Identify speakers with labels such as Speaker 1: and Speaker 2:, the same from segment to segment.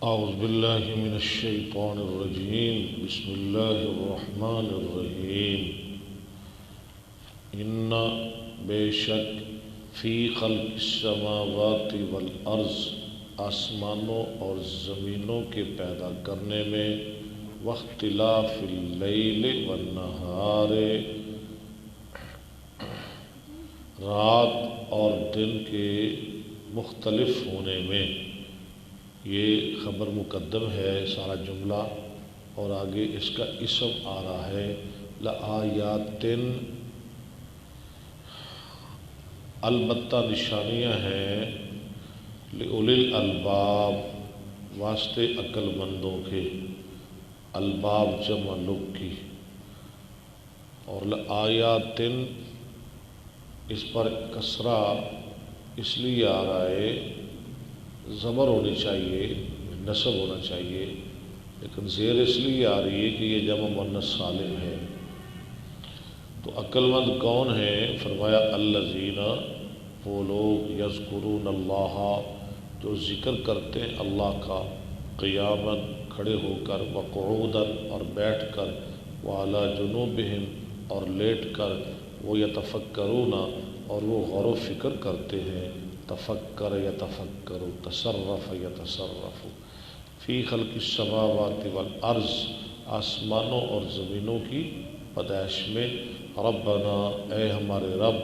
Speaker 1: اعوذ باللہ من الشیطان الرجیم بسم اللہ الرحمن الرحیم ان بے شک فی خلق السماوات والارض آسمانوں اور زمینوں کے پیدا کرنے میں واختلاف اللیل والنہار رات اور دن کے مختلف ہونے میں، یہ خبر مقدم ہے سارا جملہ، اور آگے اس کا اسم آ رہا ہے لآیات، البتہ نشانیاں ہیں لأولی الالباب، واسطے عقل مندوں کے، الباب جمع لب کی، اور لآیات اس پر کسرہ اس لیے آ رہا ہے، زبر ہونی چاہیے، نصب ہونا چاہیے، لیکن زیر اس لیے آ رہی ہے کہ یہ جمع مؤنث سالم ہے۔ تو عقل مند کون ہیں؟ فرمایا الذین، وہ لوگ یذکرون اللہ، جو ذکر کرتے ہیں اللہ کا، قیاما، کھڑے ہو کر، وقعودا، اور بیٹھ کر، وعلی جنوبہم، اور لیٹ کر، وہ یتفکرون، اور وہ غور و فکر کرتے ہیں، تفکر یتفکر، تصرف یتصرف، فی خلق السماوات والارض، آسمانوں اور زمینوں کی پیدائش میں، ربنا، اے ہمارے رب،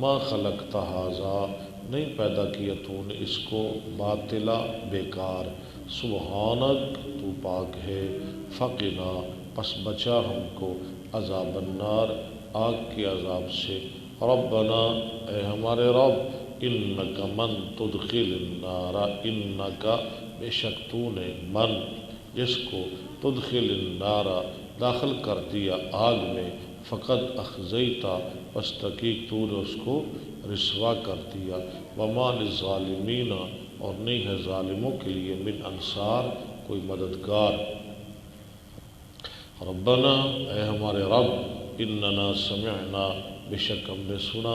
Speaker 1: ما خلقت ھذا، نہیں پیدا کیا تو نے اس کو، باطلا، بیکار، سبحانک، تو پاک ہے، فقنا، پس بچا ہم کو، عذاب النار، آگ کے عذاب سے، ربنا، اے ہمارے رب، انک من تدخل النار، انک، بے شک تو نے، من، جس کو، تدخل النار، داخل کر دیا آگ میں، فقد اخزیتا، پس تحقیق تو نے اس کو رسوا کر دیا، وما للظالمین، اور نہیں ہے ظالموں کے لیے، من انصار، کوئی مددگار۔ ربنا، اے ہمارے رب، اننا سمعنا، بے شک ہم نے سنا،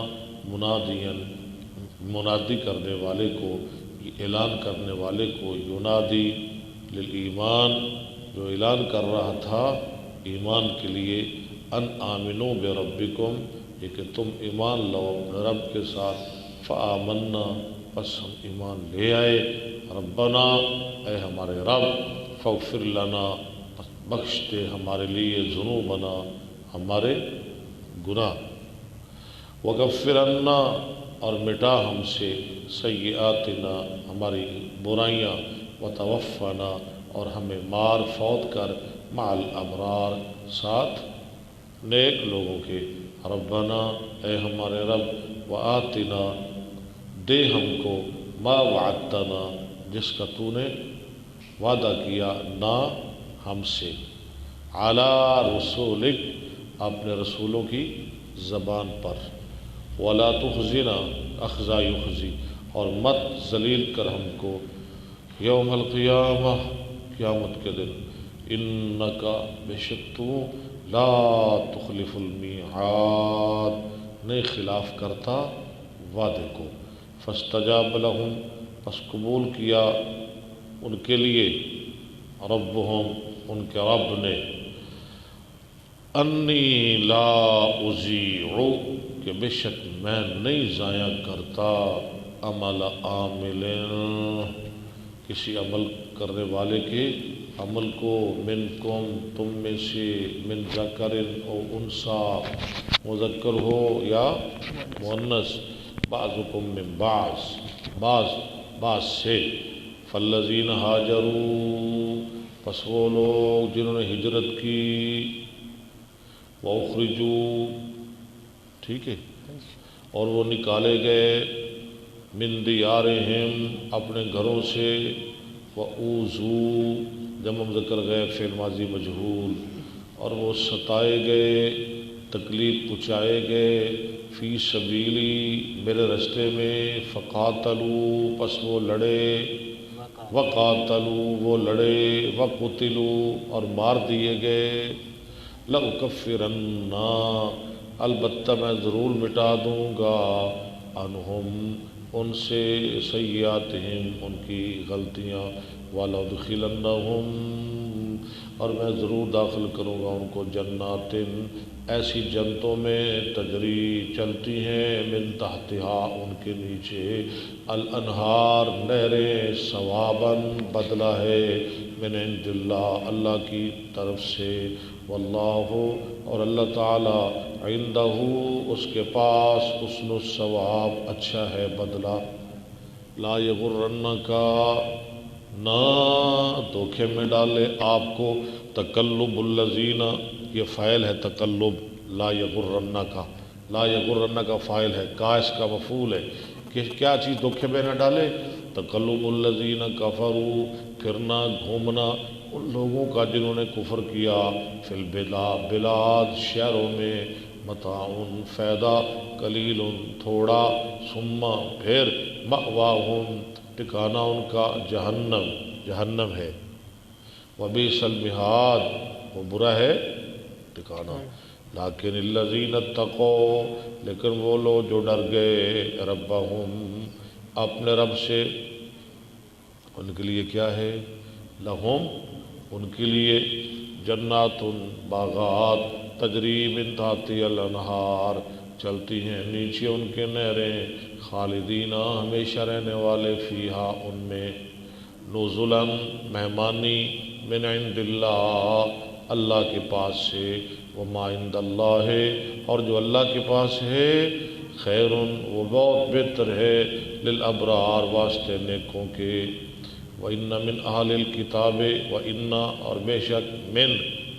Speaker 1: منادیاً، منادی کرنے والے کو، اعلان کرنے والے کو، ینادی للایمان، جو اعلان کر رہا تھا ایمان کے لیے، ان آمنوا بربکم، یہ کہ تم ایمان لو اپنے رب کے ساتھ، فآمنا، پس ہم ایمان لے آئے، ربنا، اے ہمارے رب، فاغفر لنا، بخش دے ہمارے لیے، ذنوبنا، ہمارے گناہ، وکفر عنا، اور مٹا ہم سے، سیئاتنا، ہماری برائیاں، وتوفنا، اور ہمیں مار فوت کر، مع الابرار، ساتھ نیک لوگوں کے، ربنا، اے ہمارے رب، وآتنا، دے ہم کو، ما وعدتنا، جس کا تو نے وعدہ کیا، نہ ہم سے، علی رسولک، اپنے رسولوں کی زبان پر، ولا تخزنا، اخزا یخزی، اور مت ذلیل کر ہم کو، یوم القیامہ، قیامت کے دن، انکا، بے شک تو، لا تخلف المیعاد، نہیں خلاف کرتا وعدے کو، فاستجاب لہم، پس قبول کیا ان کے لیے، ربہم، ان کے رب نے، انی لا اضیع، کہ بے شک میں نہیں ضائع کرتا، عمل عامل، کسی عمل کرنے والے کے عمل کو، منکم، تم میں سے، من ذکر او انثی، مذکر ہو یا مؤنث، بعضکم من بعض، بعض سے، فالذین ہاجروا، پس وہ لوگ جنہوں نے ہجرت کی، وَأُخْرِجُوا، ٹھیک ہے، اور وہ نکالے گئے، من دیارہم، اپنے گھروں سے، وَأُوذُوا، جمع مذکر غائب، فعل ماضی مجہول، اور وہ ستائے گئے، تکلیف پہنچائے گئے، فی سبیلی، میرے رستے میں، فقاتلوا، پس وہ لڑے، وقاتلوا، وہ لڑے، وقتلوا، اور مار دیے گئے، لَأُكَفِّرَنَّ، البتہ میں ضرور مٹا دوں گا، عنہم، ان سے سیئاتہم ان کی غلطیاں، وَلَأُدْخِلَنَّهُمْ اور میں ضرور داخل کروں گا ان کو جنات ایسی جنتوں میں تجری چلتی ہیں من تحتہا ان کے نیچے الانہار نہریں ثواباً بدلہ ہے من عند اللہ اللہ کی طرف سے واللہ اور اللہ تعالی عندہ اس کے پاس حسن الثواب اچھا ہے بدلہ لا یغرنک نہ دھوکے میں ڈالے آپ کو تقلب الذین یہ فاعل ہے تقلب لا یغرنک لا یغرنک فاعل ہے کاش کا مفعول ہے کہ کیا چیز دھوکے میں نہ ڈالے تقلب الذین کفروا پھرنا گھومنا ان لوگوں کا جنہوں نے کفر کیا فی البلاد شہروں میں متاعن فائدہ قلیل تھوڑا ثم پھر مأواہم ٹھکانہ ان کا جہنم ہے وبئس المہاد وہ برا ہے ٹھکانہ لیکن الذین اتقوا لیکن وہ لوگ جو ڈر گئے ربہم اپنے رب سے ان کے لیے کیا ہے لہم ان کے لیے جنات باغات تجری من تحتہا الانہار چلتی ہیں نیچے ان کے نہریں خالدین ہمیشہ رہنے والے فیہا ان میں نزلا مہمانی من عند اللہ اللہ کے پاس سے وما عند اللہ اور جو اللہ کے پاس ہے خیر وہ بہت بہتر ہے للابرار واسطے نیکوں کے وَإِنَّ مِنْ أَهْلِ الْكِتَابِ وَإِنَّ اور بے شک من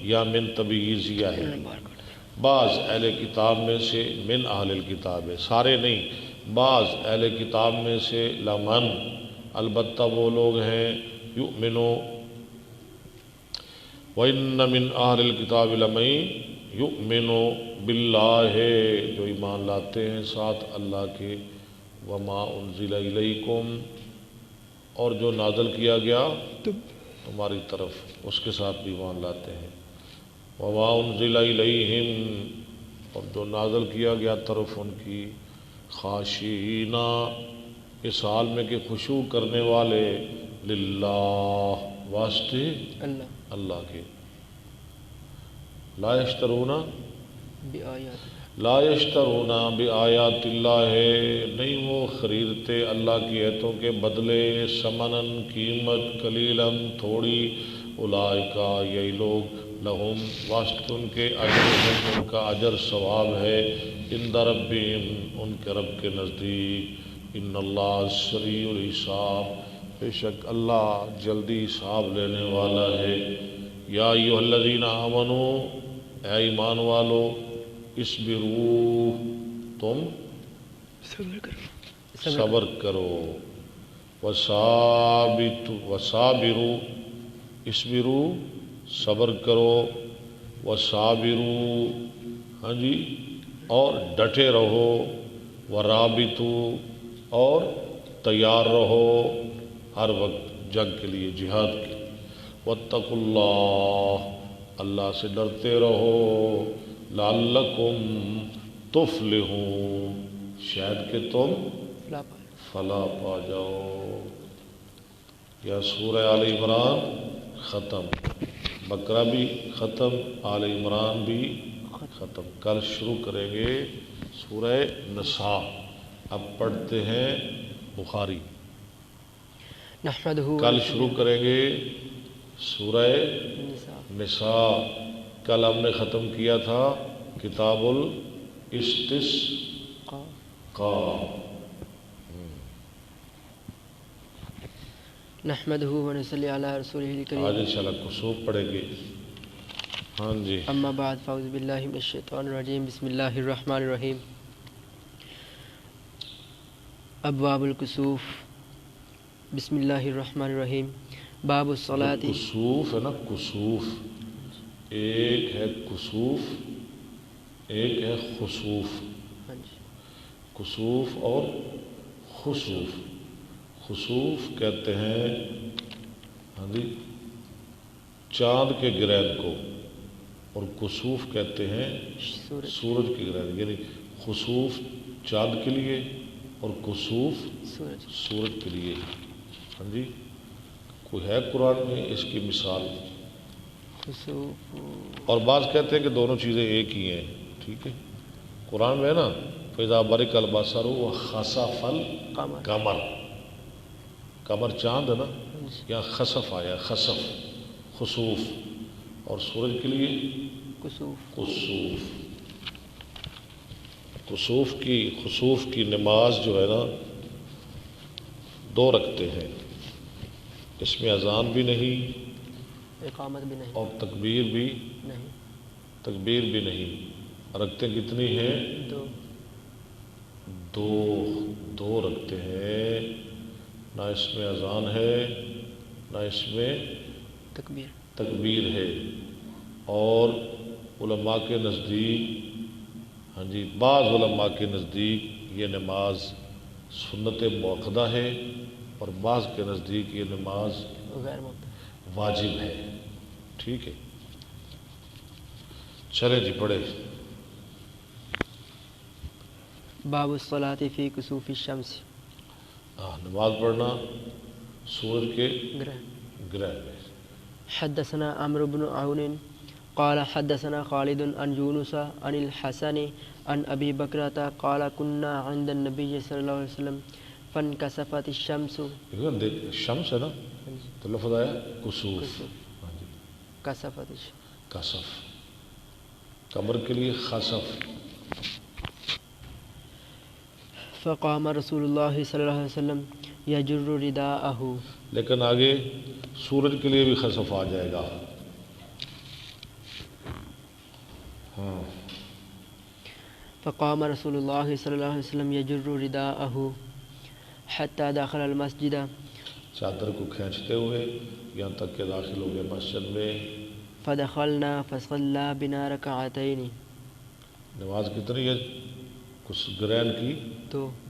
Speaker 1: یا من تبعیضیہ ہے بعض اہل کتاب میں سے من اہل الکتاب ہے سارے نہیں بعض اہل کتاب میں سے لمن البتہ وہ لوگ ہیں یؤمنو وَإِنَّ مِنْ أَهْلِ الْكِتَابِ لَمَن یؤمنو باللہ جو ایمان لاتے ہیں ساتھ اللہ کے وما انزل الیکم اور جو نازل کیا گیا تمہاری طرف اس کے ساتھ بھی ایمان لاتے ہیں وما انزل الیہم اور جو نازل کیا گیا طرف ان کی خاشعین اس حال میں کہ خشوع کرنے والے للہ واسطے اللہ کے لا یشترون بآیات اللہ نہیں وہ خریدتے اللہ کی آیتوں کے بدلے ثمناً قیمت قلیلاً تھوڑی اولئکا یہی لوگ لہم واسطے ان کے اجر ان کا اجر ثواب ہے عند ربہم ان کے رب کے نزدیک ان اللہ سریع الحساب بے شک اللہ جلدی حساب لینے والا ہے یا ایھا الذین آمنوا اے ایمان والو اسبرو تم صبر کرو وصابرو اسبرو صبر کرو وصابرو ہاں جی اور ڈٹے رہو ورابطو اور تیار رہو ہر وقت جنگ کے لیے جہاد کے واتقوا اللہ اللہ سے ڈرتے رہو لعلکم تفلحون شاید کہ تم فلاح پا جاؤ یا سورہ آل عمران ختم بقرہ بھی ختم آل عمران بھی ختم کل شروع کریں گے سورہ نساء اب پڑھتے ہیں بخاری کل شروع کریں گے سورہ نساء کل ہم نے ختم کیا تھا کتاب الاستسقاء
Speaker 2: نحمدہ ونصلی علی رسولہ الکریم
Speaker 1: آج انشاءاللہ کسوف پڑھیں گے ہاں جی
Speaker 2: اما بعد فاعوذ باللہ من الشیطان الرجیم بسم اللہ الرحمن الرحیم ابواب الکسوف بسم اللہ الرحمن الرحیم باب الصلاۃ
Speaker 1: کسوف ہے نا کسوف ایک ہے کسوف ایک ہے خسوف کسوف اور خسوف خسوف کہتے ہیں ہاں جی چاند کے گرین کو اور کسوف کہتے ہیں سورج کی گرین یعنی خسوف چاند کے لیے اور کسوف
Speaker 2: سورج
Speaker 1: سورج کے لیے. ہاں جی، کوئی ہے قرآن میں اس کی مثال؟
Speaker 2: خسوف
Speaker 1: اور بعض کہتے ہیں کہ دونوں چیزیں ایک ہی ہیں. ٹھیک ہے، قرآن میں ہے نا فَإِذَا بَرِقَ الْبَصَرُ وَخَسَفَ
Speaker 2: قمر.
Speaker 1: الْقَمَرُ، قمر چاند ہے نا، یا خسف آیا، خسف خسوف. اور سورج کے لیے
Speaker 2: کسوف.
Speaker 1: کسوف. خسوف کی نماز جو ہے نا 2 رکھتے ہیں، اس میں اذان بھی نہیں
Speaker 2: اقامت بھی نہیں.
Speaker 1: اور تکبیر بھی نہیں. رکھتے کتنی ہیں؟ 2 رکھتے ہیں. نہ اس میں اذان ہے نہ اس میں تکبیر ہے. اور علماء کے نزدیک، ہاں جی، بعض علماء کے نزدیک یہ نماز سنت مؤکدہ ہے اور بعض کے نزدیک یہ نماز
Speaker 2: غیر مؤکدہ
Speaker 1: واجب ہے. ٹھیک ہے، چلیں جی پڑھے.
Speaker 2: باب الصلاة فی کسوف الشمس.
Speaker 1: نماز پڑھنا سورج کے
Speaker 2: گرہن.
Speaker 1: گرہ میں.
Speaker 2: حدثنا عمرو بن عون قال حدثنا خالد عن يونس عن الحسن عن ابي بكرة قال كنا عند النبي صلى الله عليه وسلم فانكسفت الشمس.
Speaker 1: شمس ہے نا تو لفظ آیا کسوف. ہاں جی،
Speaker 2: کسفت الشمس.
Speaker 1: کسف. قمر کے لیے خسف.
Speaker 2: فقام رسول اللہ صلی اللہ علیہ وسلم یجر رداءہ.
Speaker 1: لیکن آگے سورج کے لیے بھی خسف آ جائے گا. ہاں،
Speaker 2: فقام رسول اللہ صلی اللہ علیہ وسلم یجر رداءہ حتی دخل المسجد.
Speaker 1: چادر کو کھینچتے ہوئے یہاں تک کہ داخل ہو گئے مسجد میں.
Speaker 2: فدخلنا فصلی بنا رکعتین.
Speaker 1: نماز کتنی ہے کچھ گرہن کی؟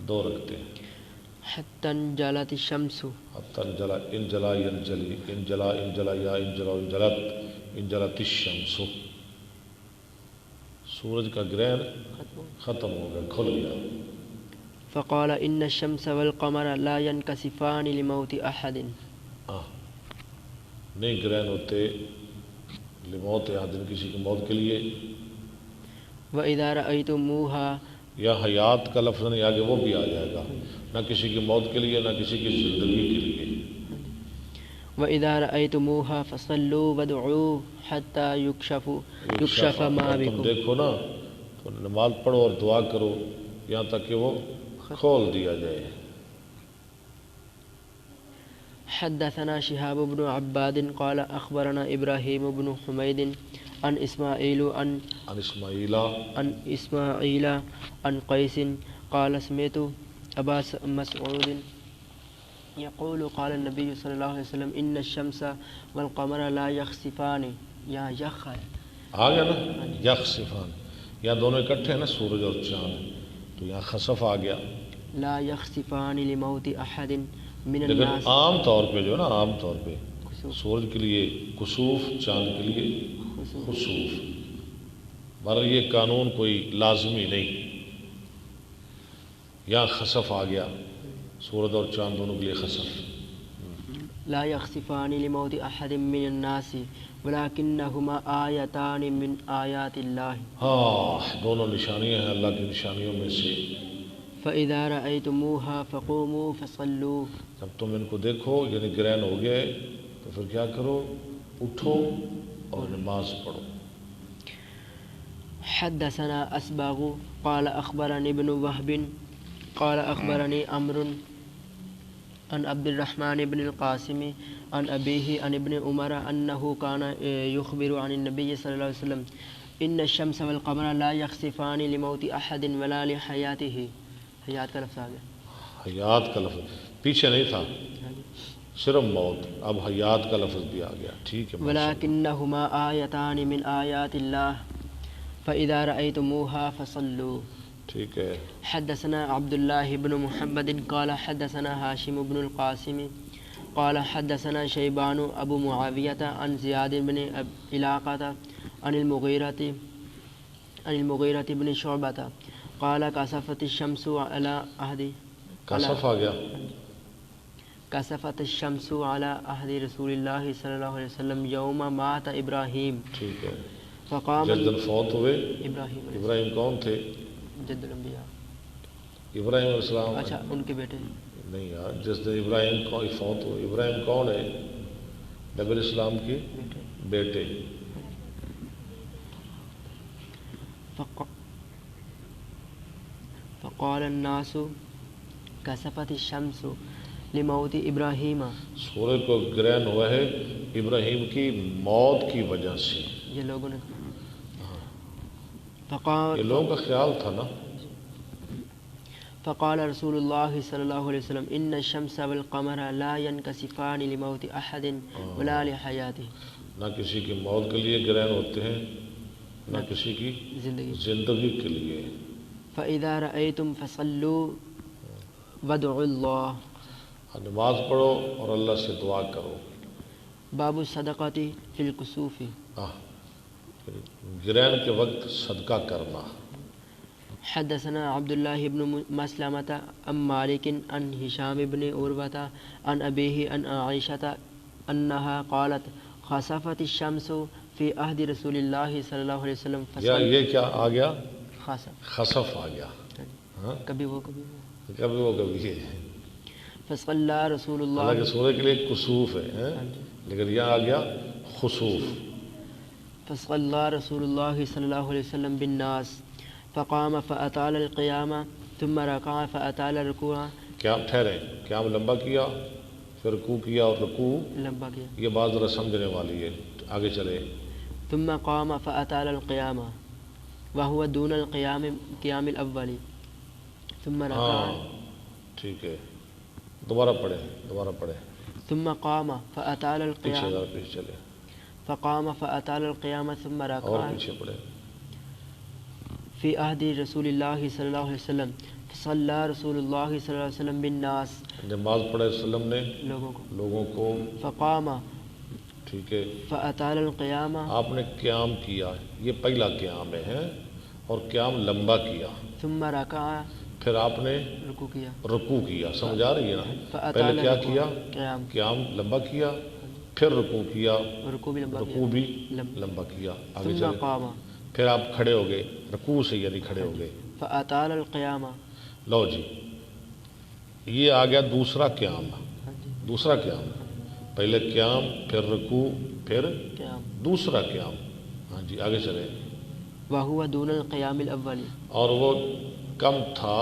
Speaker 1: 2 رکھتے ہیں.
Speaker 2: حتی انجلت الشمس.
Speaker 1: حتی انجلا ینجلی انجلا یا انجلت الشمس. سورج کا گرہن ختم ہو گیا، کھل گیا.
Speaker 2: فقال ان الشمس والقمر لا ينكسفان لموت احد.
Speaker 1: نہیں گرہن ہوتے لموت احد، کسی کی موت کے لیے.
Speaker 2: واذا رأيتموها.
Speaker 1: یا حیات کا لفظ نہیں آگے وہ بھی آ جائے گا، نہ کسی کی موت کے لیے نہ کسی کی زندگی کے لیے.
Speaker 2: وَإِذَا رَأَيْتُمُوهَا فَصَلُّوا وَادْعُوا حَتَّى يُكْشَفَ مَا
Speaker 1: تم
Speaker 2: بِكُمْ.
Speaker 1: دیکھو نا تو نماز پڑھو اور دعا کرو یہاں تک کہ وہ کھول دیا جائے.
Speaker 2: حدثنا شهاب بن عباد قال أخبرنا إبراهيم بن حميد عن إسماعيل عن قيس قال سمعت أبا مسعود يقول قال النبي صلى الله عليه وسلم إن الشمس والقمر لا يخسفان. یا یخ ہے
Speaker 1: آ گیا نا، یخسفان. یہاں دونوں اکٹھے ہیں نا سورج اور چاند، تو یہاں خسف آ گیا.
Speaker 2: لا يخسفان لموت أحد من
Speaker 1: لیکن
Speaker 2: الناس.
Speaker 1: عام طور پہ جو ہے نا، عام طور پہ سورج کے لیے کسوف، چاند کے لیے خسوف. مگر یہ قانون کوئی لازمی نہیں. یہاں خسف آ گیا، سورج اور چاند دونوں کے لیے خسف.
Speaker 2: لا يخسفان لموت أحد من الناس ولكنهما آیتان من آیات اللہ.
Speaker 1: ہاں، دونوں نشانیاں ہیں اللہ کی نشانیوں میں سے.
Speaker 2: فإذا رأيتموها فقوموا فصلوا.
Speaker 1: جب تم ان کو دیکھو یعنی گرہن ہو گئے تو پھر کیا کرو؟ اٹھو اور نماز پڑھو.
Speaker 2: حدثنا أسباغ قال أخبرني ابن وهب قال أخبرني عمرو عن عبد الرحمن بن القاسم عن أبيه عن ابن عمر أنه كان يخبر عن النبي صلى الله عليه وسلم إن الشمس والقمر لا يخسفان لموت أحد ولا لحياته. حیات کا لفظ آ گیا.
Speaker 1: حیات کا لفظ پیچھے نہیں تھا، صرف موت، اب حیات کا لفظ بھی آ گیا. ٹھیک ہے.
Speaker 2: ولكنهما آیتان من آیات اللہ فإذا رأيتموها فصلوا.
Speaker 1: ٹھیک ہے.
Speaker 2: حدثنا عبد الله بن محمد قال حدثنا هاشم بن القاسم قال حدثنا شيبان أبو معاوية عن زياد بن علاقة عن المغيرة بن شعبة قال كسفت الشمس على عهد
Speaker 1: کسف آ گیا.
Speaker 2: کسفت الشمس علی عہد رسول اللہ صلی اللہ علیہ وسلم یوم مات ابراہیم.
Speaker 1: ٹھیک ہے.
Speaker 2: فقام
Speaker 1: جس دن فوت ہوئے
Speaker 2: ابراہیم
Speaker 1: ابراہیم کون تھے؟
Speaker 2: جد الانبیاء.
Speaker 1: ابراہیم علیہ السلام.
Speaker 2: اچھا ان کے بیٹے.
Speaker 1: نہیں یار، جس دن ابراہیم کو فوت ہوئے، ابراہیم کون ہے؟ نبی علیہ السلام کے بیٹے.
Speaker 2: فقال الناس کسفت الشمس لموت ابراہیم.
Speaker 1: سورج کو گرہن ہوا ہے ابراہیم کی موت کی وجہ سے.
Speaker 2: یہ لوگوں نے
Speaker 1: یہ لوگوں کا خیال تھا نا.
Speaker 2: فقال رسول اللہ صلی اللہ علیہ وسلم ان الشمس والقمر لا ينكسفان لموت احد ولا لحیاته.
Speaker 1: نہ کسی کی موت کے لیے گرہن ہوتے ہیں، نہ کسی کی زندگی کے لیے.
Speaker 2: فاذا رأيتم فصلوا وادعوا اللہ.
Speaker 1: نماز پڑھو اور اللہ سے دعا کرو.
Speaker 2: باب الصدقۃ فی الکسوف.
Speaker 1: گرہن کے وقت صدقہ کرنا.
Speaker 2: حدثنا عبد الله بن مسلمة عن مالك عن هشام بن عروة عن أبيه عن عائشة أنها قالت خسفت الشمس في عهد رسول الله صلی اللہ علیہ وسلم.
Speaker 1: یا یہ کیا آ گیا؟
Speaker 2: خسف
Speaker 1: آ گیا.
Speaker 2: کبھی وہ کبھی
Speaker 1: کبھی وہ کبھی یہ.
Speaker 2: فصلى رسول اللہ.
Speaker 1: حالانکہ سورج کے لیے کسوف ہے، لیکن یہاں آ گیا خسوف.
Speaker 2: فصلى رسول اللہ صلی اللہ علیہ وسلم بالناس فقام فأطال القيام ثم ركع فأطال الركوع.
Speaker 1: قیام ٹھہرے، قیام لمبا کیا، پھر رکوع کیا اور رکوع
Speaker 2: لمبا کیا.
Speaker 1: یہ بات ذرا سمجھنے والی ہے، آگے چلے.
Speaker 2: ثم قام فأطال القيام وهو دون القيام الأول ثم ركع.
Speaker 1: ٹھیک ہے، دوبارہ پڑھے.
Speaker 2: ثم قام فأطال القيام.
Speaker 1: پیچھے چلے.
Speaker 2: فقام فأطال القيام ثم ركع.
Speaker 1: اور پیچھے پڑھے.
Speaker 2: فی عہد رسول اللہ صلی اللہ علیہ وسلم فصلی رسول اللہ صلی اللہ علیہ وسلم بالناس.
Speaker 1: نماز پڑھے وسلم نے لوگوں کو.
Speaker 2: فقام.
Speaker 1: ٹھیک ہے.
Speaker 2: فأطال القیام.
Speaker 1: آپ نے قیام کیا، یہ پہلا قیام ہے، اور قیام لمبا کیا.
Speaker 2: ثم رکع.
Speaker 1: پھر آپ نے رکوع کیا. سمجھ آ رہی ہے نا؟ پہلے کیا کیا؟ قیام لمبا کیا، پھر رکوع کیا، رکوع بھی لمبا کیا. آگے چلے. پھر آپ کھڑے ہو گئے رکوع سے، یعنی کھڑے ہو گئے.
Speaker 2: فأطال القیام.
Speaker 1: لو جی، یہ آ گیا دوسرا قیام. پہلے قیام، پھر رکوع، پھر دوسرا قیام. ہاں جی آگے چلے.
Speaker 2: وَهُوَ دُونَ الْقِيَامِ الْأَوَّلِ.
Speaker 1: اور وہ کم تھا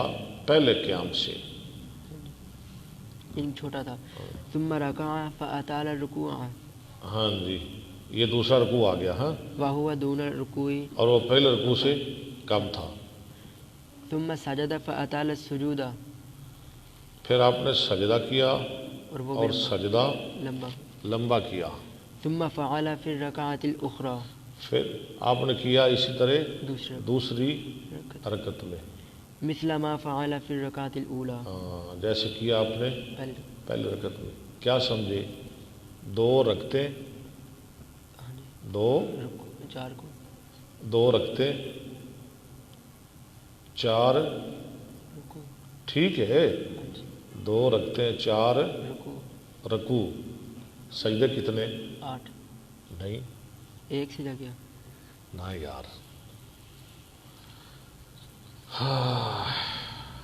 Speaker 1: پہلے قیام سے،
Speaker 2: ان چھوٹا تھا. ثم رکع فأطال الركوع.
Speaker 1: ہاں جی یہ دوسرا رکوع آ گیا. ہاں.
Speaker 2: وَهُوَ دُونَ الرُّكُوعِ.
Speaker 1: اور وہ پہلے رکوع سے کم تھا.
Speaker 2: ثم سجد فأطال السجود.
Speaker 1: پھر آپ نے سجدہ کیا اور سجدہ لمبا کیا.
Speaker 2: ثم فعل في الركعة الأخرى.
Speaker 1: پھر آپ نے کیا اسی طرح دوسری حرکت میں،
Speaker 2: مثل ما فعل في الركعة الأولى.
Speaker 1: جیسے کیا آپ نے پہلے رکعت میں. کیا سمجھے؟ دو رکعتیں، دو رکعتیں، 4 ٹھیک ہے، 2 رکعتیں، 4 رکوع. سجدے کتنے؟
Speaker 2: 8.
Speaker 1: نہیں،
Speaker 2: ایک سجدہ کیا
Speaker 1: نہ یار.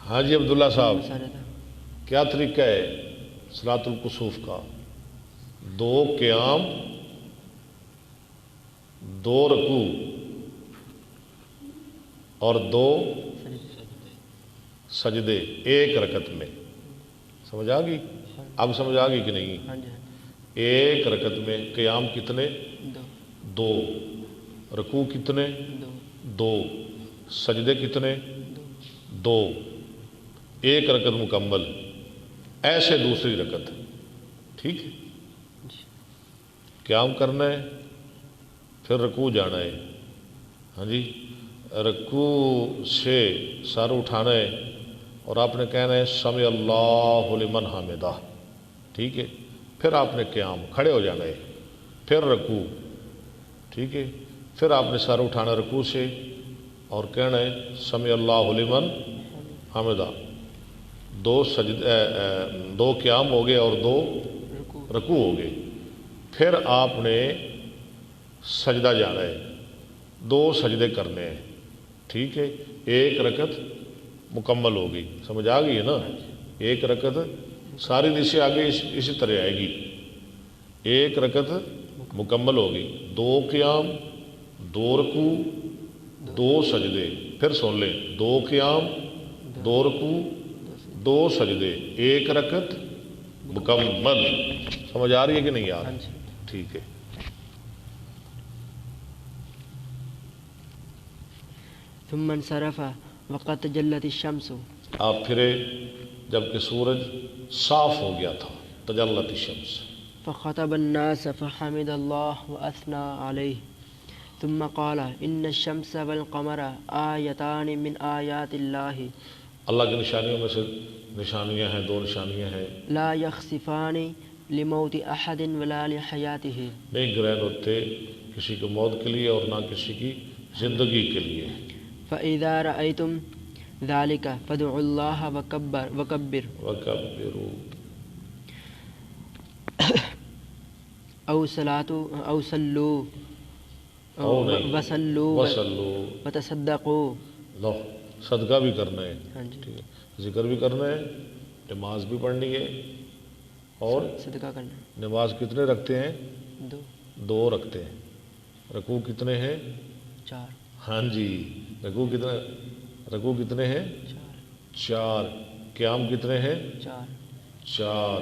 Speaker 1: ہاں جی عبداللہ صاحب، کیا طریقہ ہے صلاۃ الکسوف کا؟ 2 قیام، 2 رکوع اور 2 سجدے ایک رکعت میں. سمجھ آ گئی؟ اب سمجھ آ گئی کہ نہیں؟ ایک رکعت میں قیام کتنے؟ 2. رکوع کتنے؟ 2. سجدے کتنے؟ 2. ایک رکعت مکمل. ایسے دوسری رکعت. ٹھیک ہے، قیام کرنا ہے، پھر رکوع جانا ہے. ہاں جی، رکوع سے سر اٹھانا ہے اور آپ نے کہنا ہے سمع اللہ لمن حمدہ. ٹھیک ہے، پھر آپ نے قیام، کھڑے ہو جانا ہے، پھر رکوع. ٹھیک ہے، پھر آپ نے سر اٹھانا رکوع سے اور کہنا ہے سمع اللہ لمن حمدہ. دو قیام ہو گئے اور 2 رکوع ہو گئے، پھر آپ نے سجدہ جانا ہے، 2 سجدے کرنے ہیں، ٹھیک ہے، 1 رکعت مکمل ہوگی، سمجھ آ گئی ہے نا؟ 1 رکعت ساری دن سے آگے اسی طرح آئے گی، 1 رکعت مکمل ہوگی، 2 قیام، 2 رکوع، 2 سجدے، پھر سن لیں، 2 قیام، 2 رکوع، 2 سجدے، 1 رکعت مکمل، سمجھ آ رہی ہے کہ نہیں آ رہی؟ ٹھیک ہے۔
Speaker 2: ثم انصرف وقد تجلت الشمس،
Speaker 1: آپ پھرے جبکہ سورج صاف ہو گیا تھا، تجلت الشمس،
Speaker 2: فخطب الناس فحمد الله وأثنى عليه ثم قال إن الشمس والقمر آيتان من آيات الله
Speaker 1: اللہ کی نشانیوں میں سے نشانیاں ہیں، 2 نشانیاں ہیں،
Speaker 2: لا يخسفان لموت أحد ولا لحياته،
Speaker 1: نہیں گرہن ہوتے کسی کی موت کے لیے اور نہ کسی کی زندگی کے لیے۔
Speaker 2: فإذا رأيتم ذلك فادعوا الله وكبروا أو صلوا وصلوا وتصدقوا،
Speaker 1: لو صدقہ بھی کرنا ہے،
Speaker 2: ہاں جی،
Speaker 1: ٹھیک ہے، ذکر بھی کرنا ہے، نماز بھی پڑھنی ہے، اور
Speaker 2: صدقہ کرنا،
Speaker 1: نماز کتنے رکھتے ہیں؟ 2 رکھتے ہیں، رکوع کتنے ہیں؟
Speaker 2: 4،
Speaker 1: ہاں جی، رکوع کتنے ہیں؟ 4، قیام کتنے ہیں؟ 4،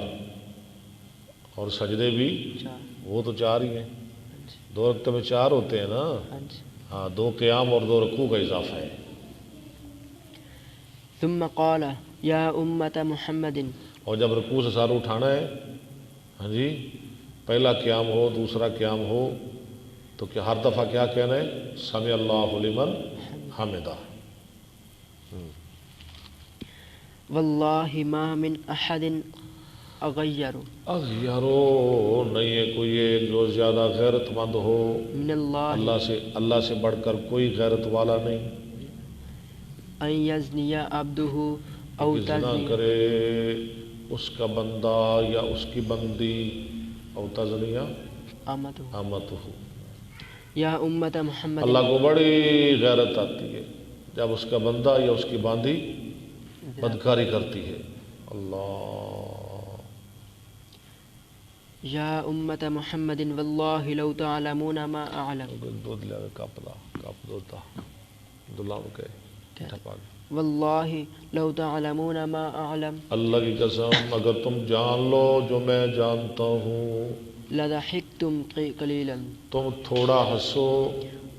Speaker 1: اور سجدے بھی
Speaker 2: 4،
Speaker 1: وہ تو 4 ہی ہیں، 2 رکعتوں میں 4 ہوتے ہیں نا، ہاں 2 قیام اور 2 رکوع کا اضافہ ہے۔
Speaker 2: ثم قال یا امت محمد،
Speaker 1: اور جب رکوع سے سار اٹھانا ہے، ہاں جی، پہلا قیام ہو، دوسرا قیام ہو، تو کیا ہر دفعہ کیا کہنا ہے؟ سمع اللہ لمن حمدہ۔
Speaker 2: واللہ ما من احد اغیر
Speaker 1: نہیں ہے کوئی ایک جو زیادہ غیرت مند ہو
Speaker 2: من اللہ
Speaker 1: اللہ سے بڑھ کر کوئی غیرت والا نہیں،
Speaker 2: ان یزنی عبدہ او
Speaker 1: کہ زنا
Speaker 2: تزنی
Speaker 1: کرے اس کا بندہ یا اس کی بندی، او تزنیہ امتہ،
Speaker 2: یا امت محمد،
Speaker 1: اللہ کو بڑی غیرت آتی ہے جب اس کا بندہ یا اس کی باندی بدکاری کرتی ہے۔ اللہ،
Speaker 2: یا امت محمد واللہ لو تعلمون ما اعلم،
Speaker 1: دودھ لیا کاپلا کاپ دوتا دلہ کے
Speaker 2: واللہ لو تعلمون ما اعلم
Speaker 1: اللہ کی قسم اگر تم جان لو جو میں جانتا ہوں،
Speaker 2: لضحکتم قلیلا
Speaker 1: تم تھوڑا ہنسو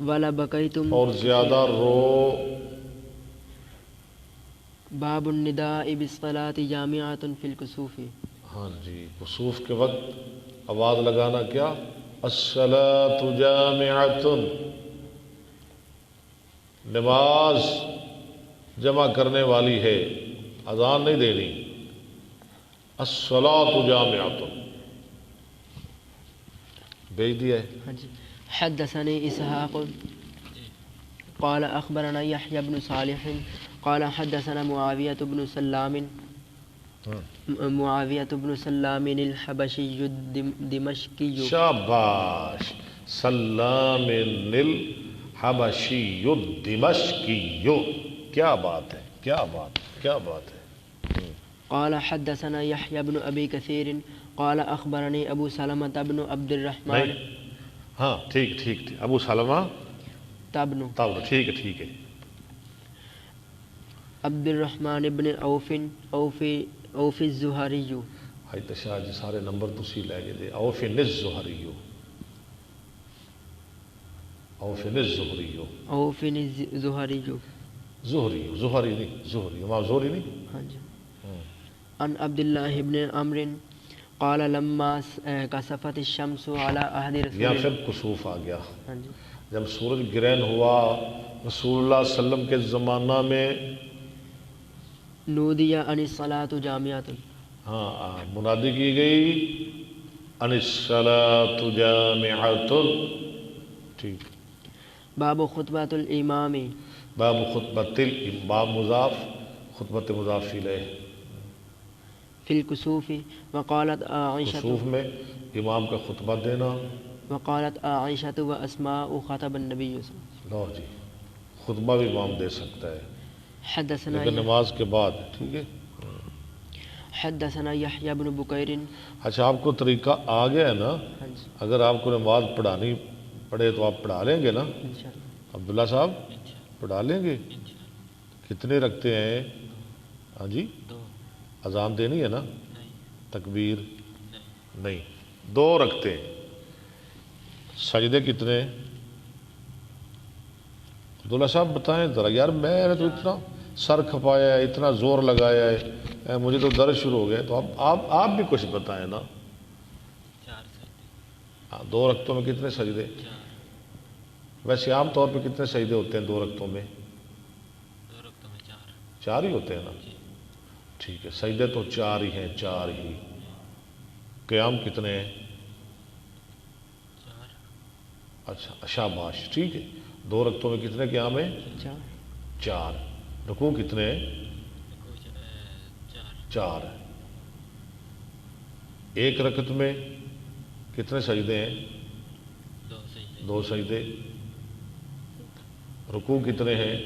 Speaker 2: ولبکیتم،
Speaker 1: اور زیادہ رو۔
Speaker 2: باب النداء بالصلاة جامعۃ فی الکسوف،
Speaker 1: ہاں جی، کسوف کے وقت آواز لگانا کیا؟ الصلاۃ جامعۃ، نماز جمع کرنے والی ہے، اذان نہیں دینی، الصلاۃ جامعۃ بھیج دیا ہے۔
Speaker 2: حدثني إسحاق قال أخبرنا يحيى بن صالح قال حدثنا معاوية بن سلام الحبشي الدمشقي،
Speaker 1: شاباش، سلام الحبشی الدمشقی، کیا بات ہے، کیا بات ہے، کیا بات ہے۔
Speaker 2: قال حدثنا يحيى بن أبي كثير قال أخبرني أبو سلمة بن عبد الرحمن،
Speaker 1: ہاں ٹھیک ٹھیک ٹھیک، ابو سلمہ
Speaker 2: تبن
Speaker 1: ٹھیک ہے ٹھیک ہے،
Speaker 2: عبد الرحمن بن اوف الزہری،
Speaker 1: ہائی تشاہ جی سارے نمبر تسی لے گئے دے، اوف الزہری، اوف الزہری،
Speaker 2: اوف الزہری،
Speaker 1: زہری نہیں، زہری امام زہری نہیں،
Speaker 2: ہاں جی، عن عبد اللہ بن عمرو قال لما کسفت الشمس على عہد رسول
Speaker 1: یا
Speaker 2: اللہ،
Speaker 1: پھر کسوف آ گیا،
Speaker 2: ہاں جی،
Speaker 1: جب سورج گرہن ہوا رسول اللہ صلی اللہ علیہ وسلم کے زمانہ میں،
Speaker 2: نودی عن الصلاۃ جامعۃ،
Speaker 1: ہاں منادی کی گئی ان الصلاۃ جامعۃ، ٹھیک،
Speaker 2: باب خطبۃ الامام،
Speaker 1: باب خطبۃ الامام، باب مضاف، خطبت مضاف الیہ،
Speaker 2: في الكسوف وقالت عائشة
Speaker 1: کسوف میں امام کا خطبہ دینا.
Speaker 2: وقالت عائشة وأسماء خطب النبي صلى الله عليه وسلم.
Speaker 1: لو جی خطبہ بھی امام دے سکتا ہے
Speaker 2: حدثنا
Speaker 1: لیکن نماز کے بعد. ٹھیک ہے.
Speaker 2: حدثنا يحيى بن بكير.
Speaker 1: اچھا آپ کو طریقہ آ گیا ہے نا. اگر آپ کو نماز پڑھانی پڑے تو آپ پڑھا لیں گے نا. عبداللہ صاحب پڑھا لیں گے. کتنے رکھتے ہیں؟ ہاں جی اذان دینی ہے نا. تکبیر نہیں 2 رکھتے ہیں. سجدے کتنے؟ عبداللہ صاحب بتائیں ذرا یار. میں نے تو اتنا سر کھپایا ہے, اتنا زور لگایا ہے, مجھے تو درد شروع ہو گیا. تو آپ بھی کچھ بتائیں نا. 2 رکعتوں میں کتنے سجدے؟ ویسے عام طور پہ کتنے سجدے ہوتے ہیں 2 رکعتوں میں؟ 4 ہی ہوتے ہیں نا. ٹھیک ہے. سجدے تو 4 ہی ہیں, 4 ہی. قیام کتنے ہیں؟ اچھا شاباش. ٹھیک ہے. 2 رکعتوں میں کتنے قیام ہیں؟ 4. رکوع کتنے ہیں؟ 4. 1 رکعت میں کتنے سجدے ہیں؟ 2 سجدے. رکوع کتنے ہیں؟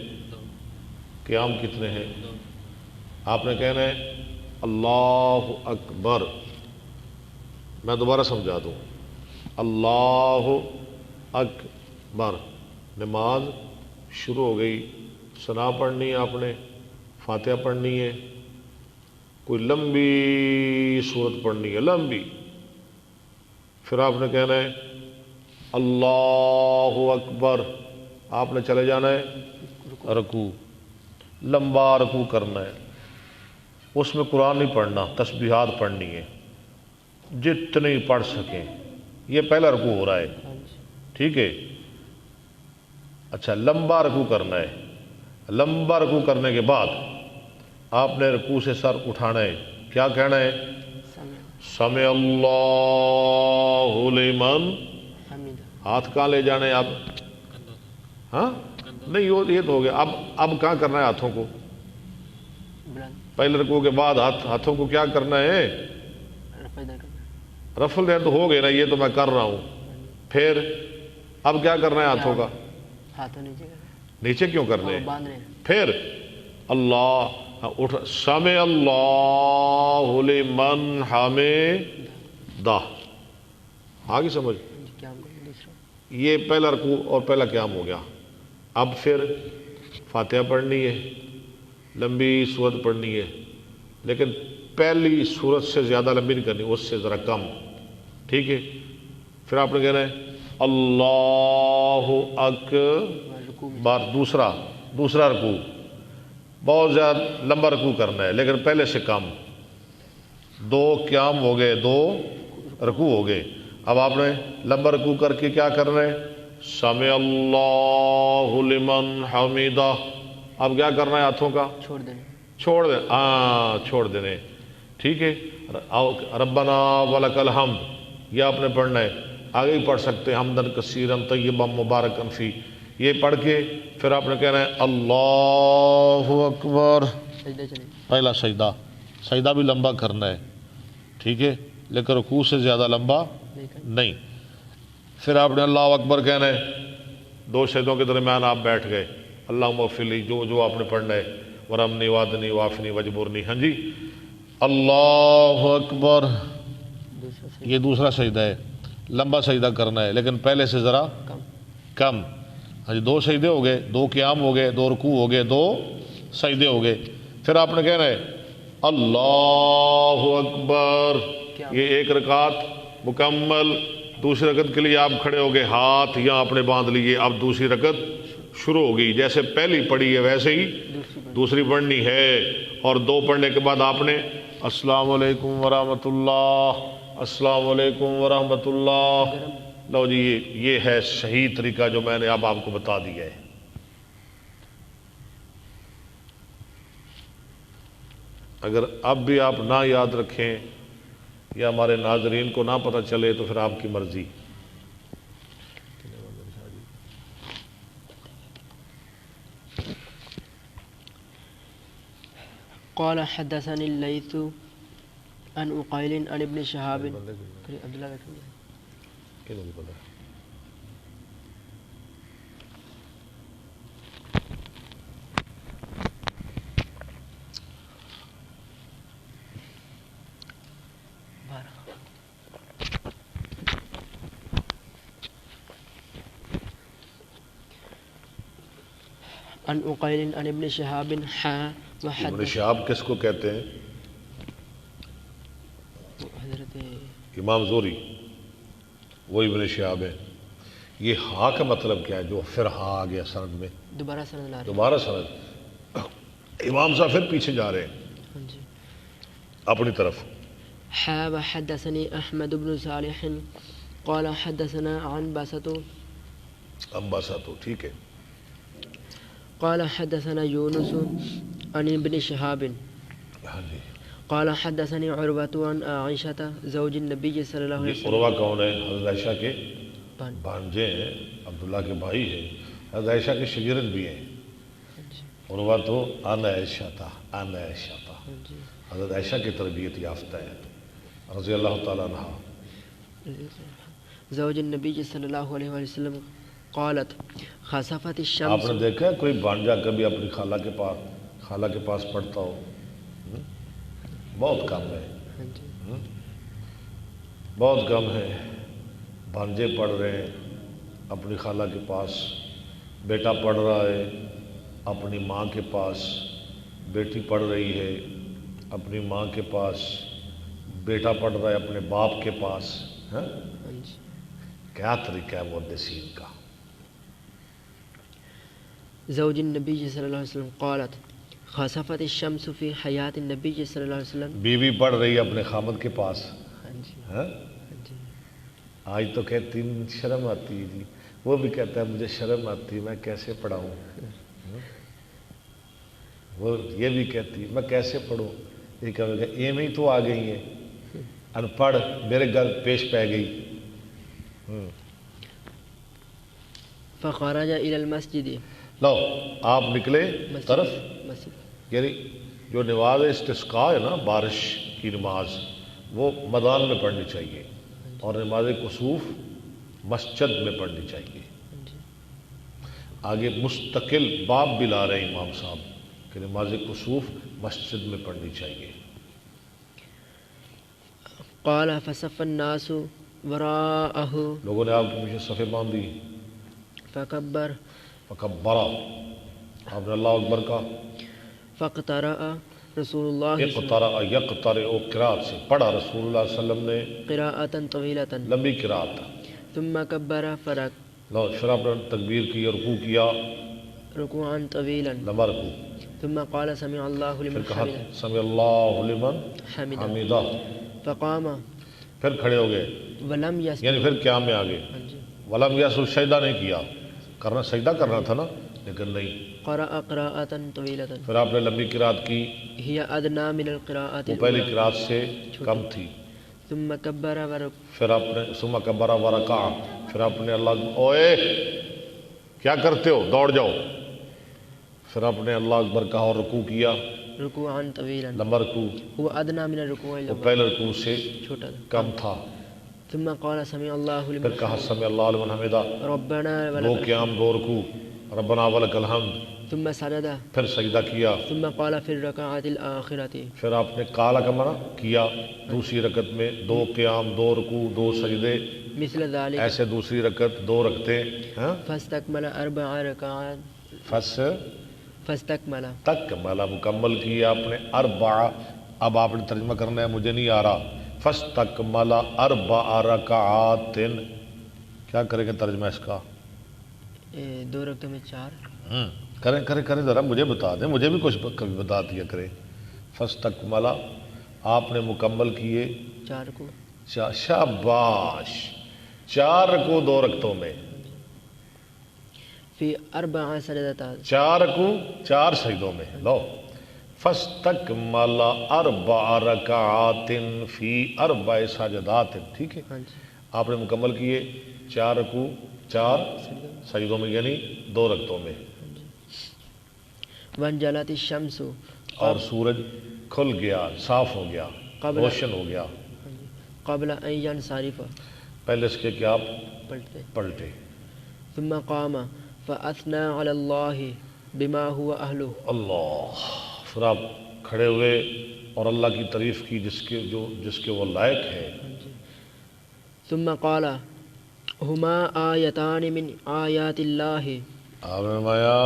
Speaker 1: قیام کتنے ہیں؟ آپ نے کہنا ہے اللہ اکبر. میں دوبارہ سمجھا دوں. اللہ اکبر. نماز شروع ہو گئی. ثنا پڑھنی ہے آپ نے, فاتحہ پڑھنی ہے, کوئی لمبی سورت پڑھنی ہے, لمبی. پھر آپ نے کہنا ہے اللہ اکبر. آپ نے چلے جانا ہے رکوع. لمبا رکوع کرنا ہے. اس میں قرآن نہیں پڑھنا, تسبیحات پڑھنی ہے جتنی پڑھ سکیں. یہ پہلا رکوع ہو رہا ہے. ٹھیک ہے. اچھا لمبا رکوع کرنا ہے. لمبا رکوع کرنے کے بعد آپ نے رکوع سے سر اٹھانا ہے. کیا کہنا ہے؟ سمع اللہ لمن. ہاتھ کہاں لے جانے آپ؟ ہاں نہیں یہ تو ہو گیا. اب کہاں کرنا ہے ہاتھوں کو؟ پہلے رکوع کے بعد ہاتھوں کو کیا کرنا ہے؟ رفع دین تو ہو گئے نا, یہ تو میں کر رہا ہوں. پھر اب کیا کرنا ہے ہاتھوں کا؟ نیچے کیوں کرنے؟ پھر اللہ اٹھ. سمع اللہ لمن حمدہ. آگے سمجھ. یہ پہلا رکوع اور پہلا قیام ہو گیا. اب پھر فاتحہ پڑھنی ہے, لمبی سورت پڑھنی ہے, لیکن پہلی سورت سے زیادہ لمبی نہیں کرنی, اس سے ذرا کم. ٹھیک ہے. پھر آپ نے کہنا ہے اللہ اکبر. دوسرا رکوع بہت زیادہ لمبا رکوع کرنا ہے لیکن پہلے سے کم. 2 قیام ہو گئے, 2 رکوع ہو گئے. اب آپ نے لمبا رکوع کر کے کیا کرنا ہے؟ سمع اللہ لمن حمدہ. اب کیا کرنا ہے ہاتھوں کا؟ چھوڑ دیں. چھوڑ دینے. ٹھیک ہے. ربنا ولک الحمد یہ آپ نے پڑھنا ہے. آگے ہی پڑھ سکتے ہیں حمدن کثیرا طیبا مبارکا فی. یہ پڑھ کے پھر آپ نے کہنا ہے اللہ اکبر. پہلا سجدہ بھی لمبا کرنا ہے. ٹھیک ہے. لیکن رکوع سے زیادہ لمبا نہیں. پھر آپ نے اللہ اکبر کہنا ہے. 2 سجدوں کے درمیان آپ بیٹھ گئے. اللہم اغفر لی جو آپ نے پڑھنا ہے. ورحمنی وعدنی وعافنی وجبرنی. ہاں جی اللہ اکبر. یہ دوسرا سجدہ ہے. لمبا سجدہ کرنا ہے لیکن پہلے سے ذرا کم. ہاں جی 2 سجدے ہو گئے, 2 قیام ہو گئے, 2 رکوع ہو گئے, 2 سجدے ہو گئے. پھر آپ نے کہنا ہے اللہ اکبر. یہ 1 رکعت مکمل. دوسری رکعت کے لیے آپ کھڑے ہو گئے, ہاتھ یہاں آپ نے باندھ لیے. اب دوسری رکعت شروع ہو گئی. جیسے پہلی پڑھی ہے ویسے ہی دوسری پڑھنی ہے. اور 2 پڑھنے کے بعد آپ نے السلام علیکم ورحمۃ اللہ, السلام علیکم ورحمۃ اللہ. لو جی یہ ہے صحیح طریقہ جو میں نے اب آپ کو بتا دیا ہے. اگر اب بھی آپ نہ یاد رکھیں یا ہمارے ناظرین کو نہ پتہ چلے تو پھر آپ کی مرضی.
Speaker 2: قال حدثني الليث عن عقيل عن ابن شهاب عبد الله عن عقيل عن ابن شهاب
Speaker 1: ابن شہاب کس کو کہتے ہیں؟
Speaker 2: حضرت
Speaker 1: امام زہری، وہ ابن شہاب ہے۔ یہ ہا کا مطلب کیا ہے؟ جو پھر ہا آ گیا سند میں،
Speaker 2: دوبارہ سند لا رہے
Speaker 1: دوبارہ سند، امام صاحب پھر پیچھے جا رہے ہیں
Speaker 2: جی۔
Speaker 1: اپنی طرف۔
Speaker 2: وحدثني أحمد بن صالح قال حدثنا عن بسط
Speaker 1: امباسا تو ٹھیک ہے۔
Speaker 2: قال حدثنا يونس عن ابن شهاب
Speaker 1: ہاں جی،
Speaker 2: قال حدثني عروة عن عائشة زوج النبي صلى الله عليه
Speaker 1: یہ
Speaker 2: وسلم
Speaker 1: عروہ کون ہے؟ حضرت عائشہ کے
Speaker 2: بان
Speaker 1: بھانجے ہیں، عبداللہ کے بھائی ہیں، حضرت عائشہ کے شاگرد بھی ہیں۔ عروہ تو ان عائشہ تھا، ان عائشہ تھا،
Speaker 2: جی۔
Speaker 1: حضرت عائشہ کی تربیت یافتہ ہے رضی اللہ تعالیٰ عنہ۔
Speaker 2: زوج النبي صلى الله عليه وسلم قالت خسفت
Speaker 1: آپ
Speaker 2: الشمس
Speaker 1: نے دیکھا ہے کوئی بھانجا کبھی اپنی خالہ کے پاس پڑھتا ہو؟ بہت کم ہے، بہت کم ہے۔ بھانجے پڑھ رہے ہیں اپنی خالہ کے پاس، بیٹا پڑھ رہا ہے اپنی ماں کے پاس، بیٹی پڑھ رہی ہے اپنی ماں کے پاس، بیٹا پڑھ رہا ہے اپنے باپ کے پاس۔ ہاں؟ کیا طریقہ ہے محدثین کا۔
Speaker 2: زوج النبي صلى الله عليه وسلم قالت خسفت الشمس في حياة النبي صلى الله عليه وسلم
Speaker 1: بیوی پڑھ رہی ہے اپنے خامد کے پاس۔
Speaker 2: جی۔
Speaker 1: ہاں؟ آج تو کہتی شرم آتی ہے جی، وہ بھی کہتا ہے مجھے شرم آتی، میں کیسے پڑھاؤں؟ وہ یہ بھی کہتی میں کیسے پڑھوں؟ یہ کہے گا ایم ہی تو آ گئی ہیں، ان پڑھ میرے گھر پیش پہ گئی۔
Speaker 2: فخرج الى المسجد
Speaker 1: لو آپ نکلے طرف،
Speaker 2: مسجد
Speaker 1: یعنی جو نماز استسقاء ہے نا، بارش کی نماز، وہ میدان میں پڑھنی چاہیے، اور نماز کسوف مسجد میں پڑھنی چاہیے۔ آگے مستقل باب بھی لا رہے ہیں امام صاحب کہ نماز کسوف مسجد میں پڑھنی چاہیے۔
Speaker 2: قال فصف الناس وراءه
Speaker 1: لوگوں نے آپ کے پیچھے صفیں باندھ دی،
Speaker 2: فكبر
Speaker 1: فکبرا، آپ نے اللہ اکبر کہا،
Speaker 2: فاقترأ رسول الله
Speaker 1: اقترأ یقترئ قرات سے پڑھا رسول اللہ صلی اللہ علیہ وسلم نے
Speaker 2: قراءة طويلة
Speaker 1: لمبی قرات۔
Speaker 2: ثم كبر فرق
Speaker 1: لو پھر آپ نے تکبیر کی، رکوع کیا،
Speaker 2: ركوعا طويلا
Speaker 1: لمبا رکوع،
Speaker 2: ثم قال سمع الله
Speaker 1: پھر
Speaker 2: لمن
Speaker 1: کہا
Speaker 2: حمده
Speaker 1: سمع اللہ لمن
Speaker 2: حمده
Speaker 1: حمیدہ،
Speaker 2: فقام
Speaker 1: پھر کھڑے ہو گئے،
Speaker 2: ولم يسجد
Speaker 1: یعنی پھر قیام میں آگے۔ ولم یسجد، سجدہ نہیں کیا، کرنا سجدہ کرنا تھا نا، لیکن نہیں۔
Speaker 2: قرأ قراءة طويلة
Speaker 1: پھر آپ نے لمبی قرات کی،
Speaker 2: هي أدنى من القراءة
Speaker 1: وہ پہلی
Speaker 2: الأولى
Speaker 1: قرات سے کم تھی۔
Speaker 2: ثم كبر
Speaker 1: پھر آپ نے ثم کبر ورکع، پھر آپ نے اللہ اوئے کیا کرتے ہو، دوڑ جاؤ، پھر آپ نے اللہ اکبر کہا اور رکوع کیا،
Speaker 2: ركوعا طويلا
Speaker 1: لمبا رکوع،
Speaker 2: هو أدنى من الركوع
Speaker 1: وہ
Speaker 2: الأول
Speaker 1: پہلے رکوع سے
Speaker 2: چھوٹا تھا۔
Speaker 1: کم تھا۔
Speaker 2: ثم قال سمع الله
Speaker 1: پھر
Speaker 2: لمن
Speaker 1: کہا سمع اللہ لمن حمیدہ،
Speaker 2: ربنا
Speaker 1: دو
Speaker 2: ولك الحمد
Speaker 1: قیام دو رکوع، ربنا ولک الحمد،
Speaker 2: ثم سجد
Speaker 1: پھر سجدہ کیا۔
Speaker 2: ثم قال في الركعة الآخرة
Speaker 1: پھر آپ نے کالا کا منع کیا، دوسری رکعت میں دو قیام دو رکوع دو سجدے،
Speaker 2: مثل ذلك
Speaker 1: ایسے دوسری رکعت دو رکھتے ہیں۔
Speaker 2: فاستكمل 4 ركعات فاستكمل
Speaker 1: تک مالا مکمل کیا آپ نے اربع، اب آپ نے ترجمہ کرنا ہے، مجھے نہیں آ رہا۔ فاستکمل 4 رکعات، کیا کریں گے ترجمہ اس کا؟
Speaker 2: 2 رکعتوں میں 4
Speaker 1: کریں ذرا مجھے بتا دیں، مجھے بھی کچھ کبھی بتا دیا کریں۔ فاستکمل، آپ نے مکمل کیے
Speaker 2: 4 کو
Speaker 1: شاباش، 4 رکوع 2 رکعتوں میں،
Speaker 2: فی 4 سجدات
Speaker 1: 4 رکوع 4 سجدوں میں۔ لو فاستکمل 4 رکعات فی 4 سجدات، ٹھیک ہے،
Speaker 2: ہاں جی،
Speaker 1: آپ نے مکمل کیے 4 رکوع 4 سجدوں میں، یعنی 2 رکعتوں میں۔
Speaker 2: وانجلت الشمس،
Speaker 1: اور سورج کھل گیا، صاف ہو گیا۔ روشن ہو گیا
Speaker 2: قبل ان ينصرف
Speaker 1: پہلے اس کے کہ آپ
Speaker 2: پلٹے.
Speaker 1: پلٹے.
Speaker 2: ثم قام فاثنى على الله بما هو اهله.
Speaker 1: اللہ، پھر آپ کھڑے ہوئے اور اللہ کی تعریف کی جس کے وہ لائق ہے.
Speaker 2: ثم قال هما آیتان من آیات اللہ.
Speaker 1: آپ نے فرمایا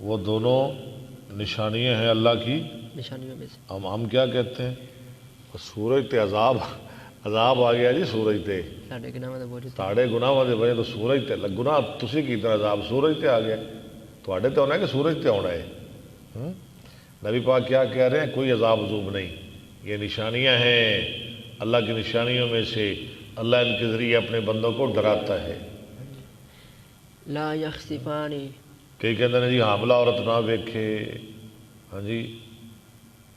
Speaker 1: وہ دونوں نشانیاں ہیں اللہ کی
Speaker 2: نشانیوں میں سے.
Speaker 1: ہم کیا کہتے ہیں؟ سورج تے عذاب آ گیا جی. سورج تے
Speaker 2: ساڑھے گناہ بوجھ
Speaker 1: ساڑھے گناہ دے وجہ تو سورج تے گناہ تسی کی طرح عذاب سورج تے آ گیا. تواڈے تے ہونا ہے کہ سورج تے ہونا ہے. نبی پاک کیا کہہ رہے ہیں؟ کوئی عذاب عذوب نہیں، یہ نشانیاں ہیں اللہ کی نشانیوں میں سے. اللہ ان کے ذریعے اپنے بندوں کو ڈراتا ہے.
Speaker 2: لا یخسفان.
Speaker 1: کئی کہتے ہیں جی حاملہ عورت نہ دیکھے، ہاں جی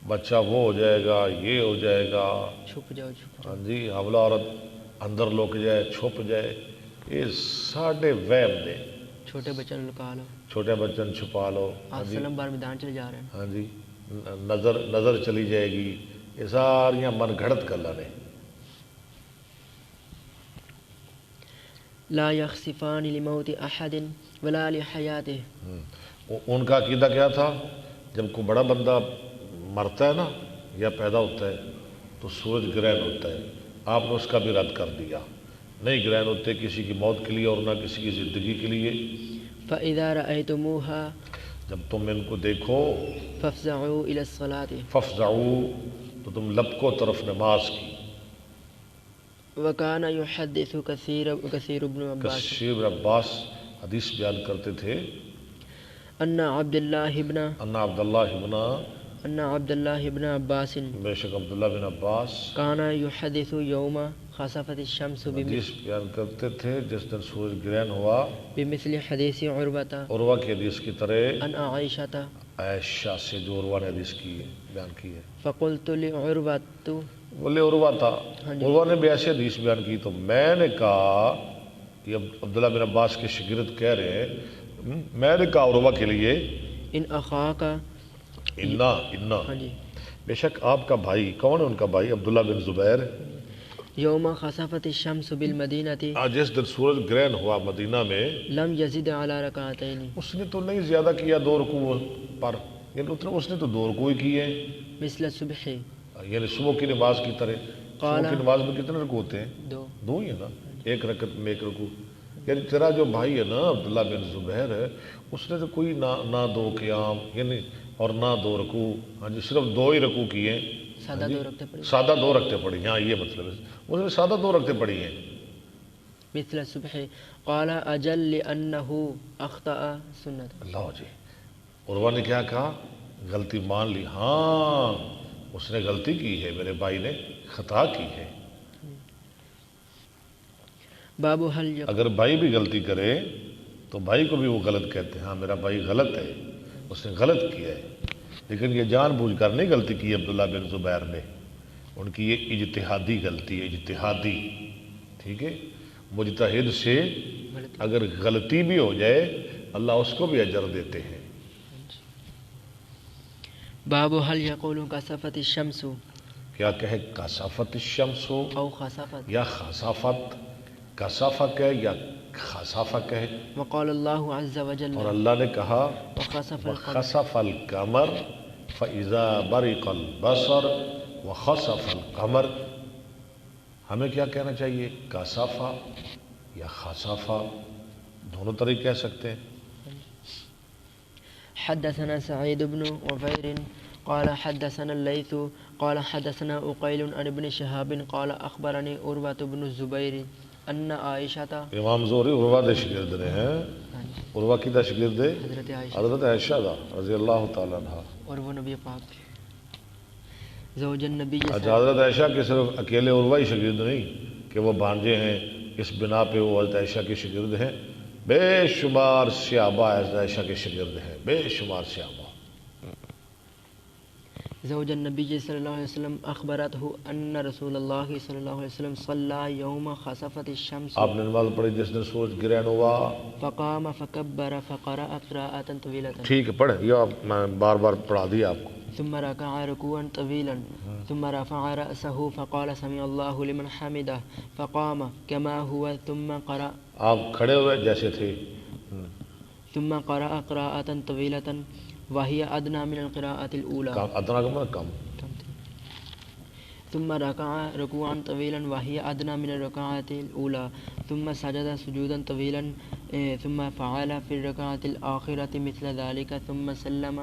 Speaker 1: بچہ وہ ہو جائے گا، یہ ہو جائے گا،
Speaker 2: چھپ جاؤ.
Speaker 1: ہاں جی حاملہ عورت اندر لک جائے، چھپ جائے. یہ ساڑھے وہم نے.
Speaker 2: چھوٹے بچوں نے لکا لو،
Speaker 1: چھوٹے بچن چھپا لو.
Speaker 2: آپ سلم بار میدان چلے جا رہے ہیں.
Speaker 1: ہاں جی نظر چلی جائے گی. یہ ساریاں من گھڑت کر نے.
Speaker 2: لا یخسفان لموت احد ولا لحیاته.
Speaker 1: ان کا عقیدہ کیا تھا؟ جب کوئی بڑا بندہ مرتا ہے نا یا پیدا ہوتا ہے تو سورج گرہن ہوتا ہے. آپ نے اس کا بھی رد کر دیا. نہیں گرہن ہوتے کسی کی موت کے لیے اور نہ کسی کی زندگی کے لیے.
Speaker 2: فَإِذَا رَأَيْتُمُوهَا
Speaker 1: جب تم ان کو دیکھو
Speaker 2: فَافْزَعُوا إِلَى الصَّلَاةِ
Speaker 1: فَافْزَعُوا تو تم لپکو طرف نماز کی.
Speaker 2: وَكَانَ يُحَدِّثُ كَثِيرُ بْنُ عَبَّاسٍ.
Speaker 1: کثیر بن عباس حدیث بیان کرتے تھے
Speaker 2: أن عبد الله بن عباس
Speaker 1: بے شک عبداللہ بن عباس
Speaker 2: كان يحدث يوم خسفت الشمس
Speaker 1: حدیث بیان کرتے تھے جس دن سورج گرہن ہوا
Speaker 2: بمثل حدیث عروة
Speaker 1: عروہ کی حدیث کی طرح
Speaker 2: عن عائشة.
Speaker 1: عائشہ سے جو عروہ نے حدیث کی ہے بیان کی ہے.
Speaker 2: فقلت لعروة
Speaker 1: بولے عروہ تھا، عروہ نے بھی ایسی حدیث بیان کی تو میں نے کہا، یہ عبداللہ بن عباس کے شاگرد کہہ رہے ہیں، میں نے کہا عروہ کے لیے
Speaker 2: ان اخاک
Speaker 1: انا بے شک آپ کا بھائی. کون ہے ان کا بھائی؟ عبداللہ بن زبیر.
Speaker 2: یوم خسفت الشمس بالمدینۃ
Speaker 1: جس دن سورج گرہن ہوا مدینہ میں
Speaker 2: لم یزد علی رکعتین.
Speaker 1: اس نے تو نہیں زیادہ کیا 2 رکوع پر، یعنی اس نے تو 2 رکوع کیے
Speaker 2: مثل الصبح
Speaker 1: یعنی صبح کی نماز کی طرح. صبح کی نماز میں کتنے رکوع ہوتے ہیں؟ 2 ہی ہے نا. 1 رکعت میں 1 رکوع. یعنی تیرا جو بھائی ہے نا عبداللہ بن زبیر ہے اس نے تو کوئی نہ 2 قیام یعنی اور نہ 2 رکوع. ہاں جی صرف 2 ہی رکوع کیے.
Speaker 2: سادہ 2 رکعتیں پڑھی.
Speaker 1: سادہ 2 رکعتیں پڑھی. ہاں یہ مطلب ہے اس نے سادہ 2 رکعتیں پڑھی ہیں.
Speaker 2: مثل الصبح قال اجل لانه اخطا سنت.
Speaker 1: اللہ جی عروہ نے کیا کہا؟ غلطی مان لی. ہاں اس نے غلطی کی ہے، میرے بھائی نے خطا کی ہے.
Speaker 2: باب حل
Speaker 1: اگر بھائی بھی غلطی کرے تو بھائی کو بھی وہ غلط کہتے ہیں. ہاں میرا بھائی غلط ہے، اس نے غلط کیا ہے، لیکن یہ جان بوجھ کر نہیں غلطی کی عبداللہ بن زبیر نے. ان کی یہ اجتہادی غلطی ہے، اجتہادی. ٹھیک ہے، مجتہد سے اگر غلطی بھی ہو جائے اللہ اس کو بھی اجر دیتے ہیں.
Speaker 2: باب حل یقول کسفت الشمس
Speaker 1: کیا کہے؟ کسفت الشمس
Speaker 2: او خسفت
Speaker 1: یا خسافت. کسافہ کہے یا خسافہ کہے.
Speaker 2: وقال اللہ عز وجل
Speaker 1: اور اللہ نے کہا
Speaker 2: وخسف القمر
Speaker 1: وخسف القمر فاذا برق البصر وخسف القمر. ہمیں کیا کہنا چاہیے؟ کسافہ یا خسافہ، دونوں طریقے کہہ سکتے ہیں.
Speaker 2: حدثنا سعيد بن عفير قال حدثنا الليث قال حدثنا أقيل عن ابن شهاب قال أخبرني عروة بن الزبير أن عائشة.
Speaker 1: امام زہری عروہ دے شاگرد نے ہیں. عروہ کی دا شاگرد ہے؟ حضرت عائشہ دا رضی اللہ تعالیٰ عنہ.
Speaker 2: اور وہ نبی پاک زوج النبی.
Speaker 1: اچھا حضرت عائشہ کے صرف اکیلے عروہ ہی شاگرد نہیں کہ وہ بھانجے ہیں، اس بنا پہ وہ حضرت عائشہ کے شاگرد ہیں. بے شمار صحابہ حضرت عائشہ کے شاگرد ہیں، بے شمار صحابہ.
Speaker 2: زوج النبی صلی اللہ علیہ وسلم اخبرته ان رسول اللہ صلی اللہ علیہ وسلم صلی یوم خسفت الشمس.
Speaker 1: آپ نے نماز پڑھی جس دن سورج گرہن ہوا.
Speaker 2: فقام فکبر فقرأ قراءة طویلة.
Speaker 1: ٹھیک ہے پڑھیں، یہ میں بار بار پڑھا دیا آپ کو.
Speaker 2: ثم ركع ركوعا طويلا ثم رفع رأسه فقال سمع الله لمن حمده فقام كما هو
Speaker 1: آپ کھڑے ہوئے جیسے تھے.
Speaker 2: ثم قرأ قراءة طويلة وهي أدنى من القراءة الأولى.
Speaker 1: ادنا کا مطلب کم.
Speaker 2: ثم ركع ركوعا طويلا وهي أدنى من الركعة الأولى ثم سجد سجودا طويلا ثم فعل في الركعة الآخرة مثل ذلك ثم سلم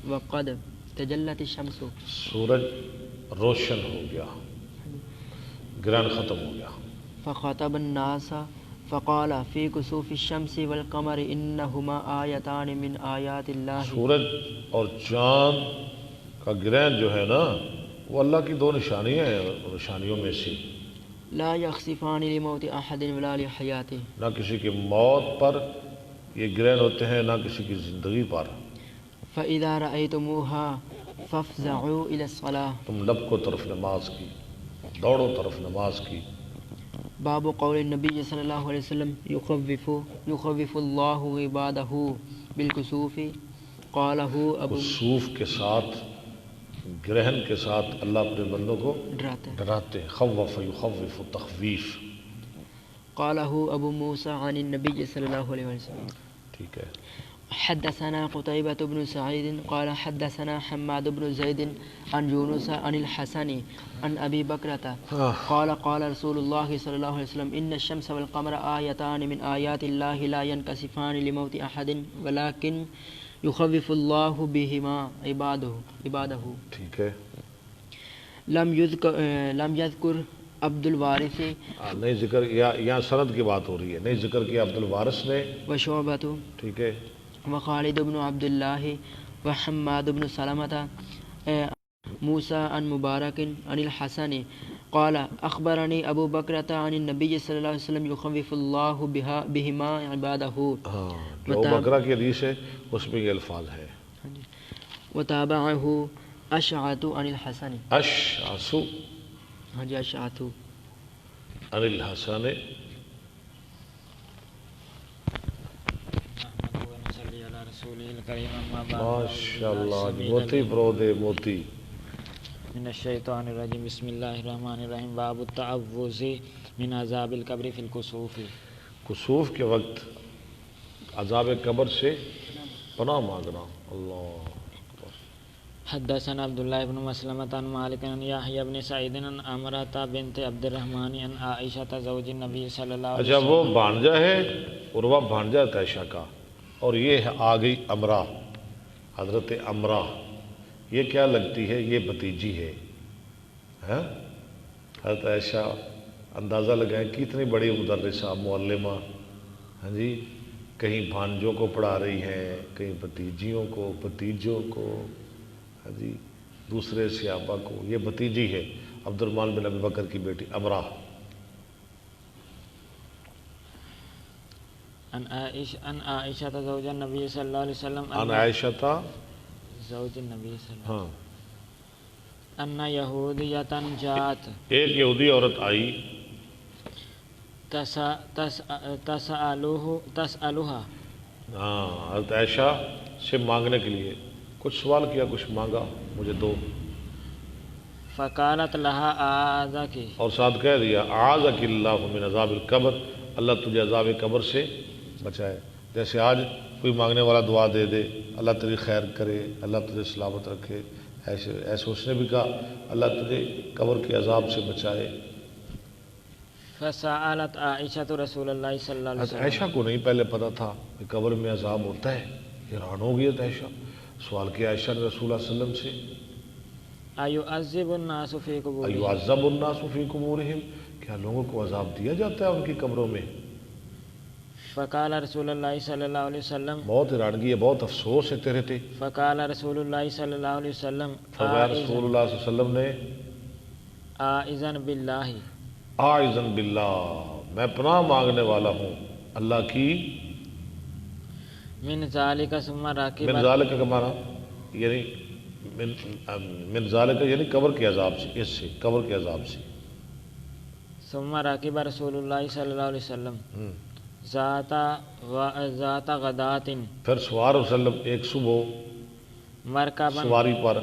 Speaker 2: وقد تجلت الشمس.
Speaker 1: سورج روشن ہو گیا، گرہن ختم ہو گیا.
Speaker 2: فخطب الناس فقال في كسوف الشمس والقمر إنهما آيتان من آيات الله.
Speaker 1: سورج اور چاند کا گرہن جو ہے نا وہ اللہ کی دو نشانیاں ہیں، نشانیوں میں سے.
Speaker 2: لا يخسفان لموت أحد ولا لحياته.
Speaker 1: نہ کسی کی موت پر یہ گرہن ہوتے ہیں، نہ کسی کی زندگی پر.
Speaker 2: فإذا رأيتموها فافزعوا إلى الصلاة.
Speaker 1: تم لپکو طرف نماز کی، دوڑو طرف نماز کی.
Speaker 2: باب قول النبی صلی اللہ علیہ وسلم یخوف اللہ عبادہ بالکسوف قالہ ابو.
Speaker 1: کسوف کے ساتھ، گرہن کے ساتھ اللہ اپنے بندوں کو ڈراتے ہیں. خوف یخوف تخویف.
Speaker 2: قالہ ابو موسیٰ عن النبی صلی اللہ علیہ وسلم.
Speaker 1: ٹھیک ہے.
Speaker 2: حدثنا قتيبة بن سعيد قال حدثنا حماد بن زيد عن يونس عن الحسن عن أبي بكرة قال قال رسول الله صلى الله عليه وسلم إن الشمس والقمر آيتان من آيات الله لا ينكسفان لموت أحد ولكن يخوف الله بهما عباده.
Speaker 1: ٹھیک ہے.
Speaker 2: لم يذكر عبد الوارث.
Speaker 1: نہیں ذکر، یہاں سند کی بات ہو رہی ہے، نہیں ذکر کیا عبد الوارث نے.
Speaker 2: وشعبة.
Speaker 1: ٹھیک ہے.
Speaker 2: وخالد بن عبد الله وحماد بن سلمة موسى عن مبارك عن الحسن قال أخبرني أبو بكرة عن النبي صلى الله عليه وسلم يخوف الله بهما عباده.
Speaker 1: جو بکرا کی حدیث ہے اس میں یہ الفاظ ہے.
Speaker 2: وتابعه أشعث عن الحسن.
Speaker 1: اشعث
Speaker 2: أشعث
Speaker 1: عن الحسن. ماشاء اللہ، موتی برودے موتی.
Speaker 3: من الشیطان الرجیم. بسم اللہ الرحمن الرحیم. باب التعوذ من عذاب القبر فی الکسوف.
Speaker 1: کسوف کے وقت عذاب قبر سے پناہ مانگنا. اللہ.
Speaker 3: حدثنا عبداللہ بن مسلمة عن مالک عن یحیی بن سعید عن عمرة بنت عبد الرحمن عن عائشة زوج النبی صلی اللہ علیہ وسلم.
Speaker 1: اچھا، وہ بھانجا ہے، عروہ بھانجا ہے عائشہ کا، اور یہ آ گئی امرا، حضرت امرا. یہ کیا لگتی ہے؟ یہ بھتیجی ہے. حضرت عائشہ اندازہ لگائیں کتنی بڑی مدرسہ معلمہ. ہاں جی، کہیں بھانجوں کو پڑھا رہی ہیں، کہیں بھتیجیوں کو، بھتیجوں کو. ہاں جی، دوسرے صحابہ کو. یہ بھتیجی ہے عبد الرحمن بن ابی بکر کی بیٹی امرا.
Speaker 3: ان عائشہ زوج النبی صلی اللہ علیہ وسلم.
Speaker 1: ان عائشہ تھا
Speaker 3: زوج النبی صلی اللہ علیہ
Speaker 1: ہاں.
Speaker 3: وسلم. ان یہودیۃ جاءت.
Speaker 1: ایک یہودی عورت آئی.
Speaker 3: تسألها.
Speaker 1: ہاں، حضرت عائشہ سے مانگنے کے لیے کچھ سوال کیا، کچھ مانگا، مجھے دو.
Speaker 3: فقالت لها اعاذک.
Speaker 1: اور ساتھ کہہ دیا اعاذک اللہ من عذاب القبر، اللہ تجھے عذاب قبر سے بچائے. جیسے آج کوئی مانگنے والا دعا دے دے، اللہ تیری خیر کرے، اللہ تجھے سلامت رکھے، ایسے اس نے بھی کہا اللہ تجھے قبر کے عذاب سے بچائے.
Speaker 3: فسألت عائشہ رسول اللہ صلی اللہ علیہ وسلم.
Speaker 1: عائشہ کو نہیں پہلے پتا تھا کہ قبر میں عذاب ہوتا ہے. حیران ہو گئی عائشہ. سوال کیا عائشہ نے رسول اللہ صلی اللہ علیہ وسلم سے،
Speaker 3: ایعذب الناس فی قبورہم.
Speaker 1: ایعذب الناس فی قبورہم، کیا لوگوں کو عذاب دیا جاتا ہے ان کی قبروں میں؟
Speaker 3: فقال رسول اللہ صلی اللہ علیہ وسلم.
Speaker 1: بہت حیرانگی ہے، بہت افسوس ہے تیرے تے.
Speaker 3: فقال رسول اللہ صلی اللہ علیہ وسلم.
Speaker 1: فرمایا رسول اللہ صلی اللہ علیہ وسلم نے
Speaker 3: اعوذ باللہ.
Speaker 1: اعوذ باللہ، میں پناہ مانگنے والا ہوں اللہ کی.
Speaker 3: من ذالک ثم راکب.
Speaker 1: من ذالک کا معنی یعنی من ذالک یعنی قبر کے عذاب سے، اس سے قبر کے عذاب سے.
Speaker 3: ثم راکب رسول اللہ صلی اللہ علیہ وسلم ذات غدات.
Speaker 1: پھر سوار وسلم ایک صبح
Speaker 3: مرکبا
Speaker 1: سواری پر،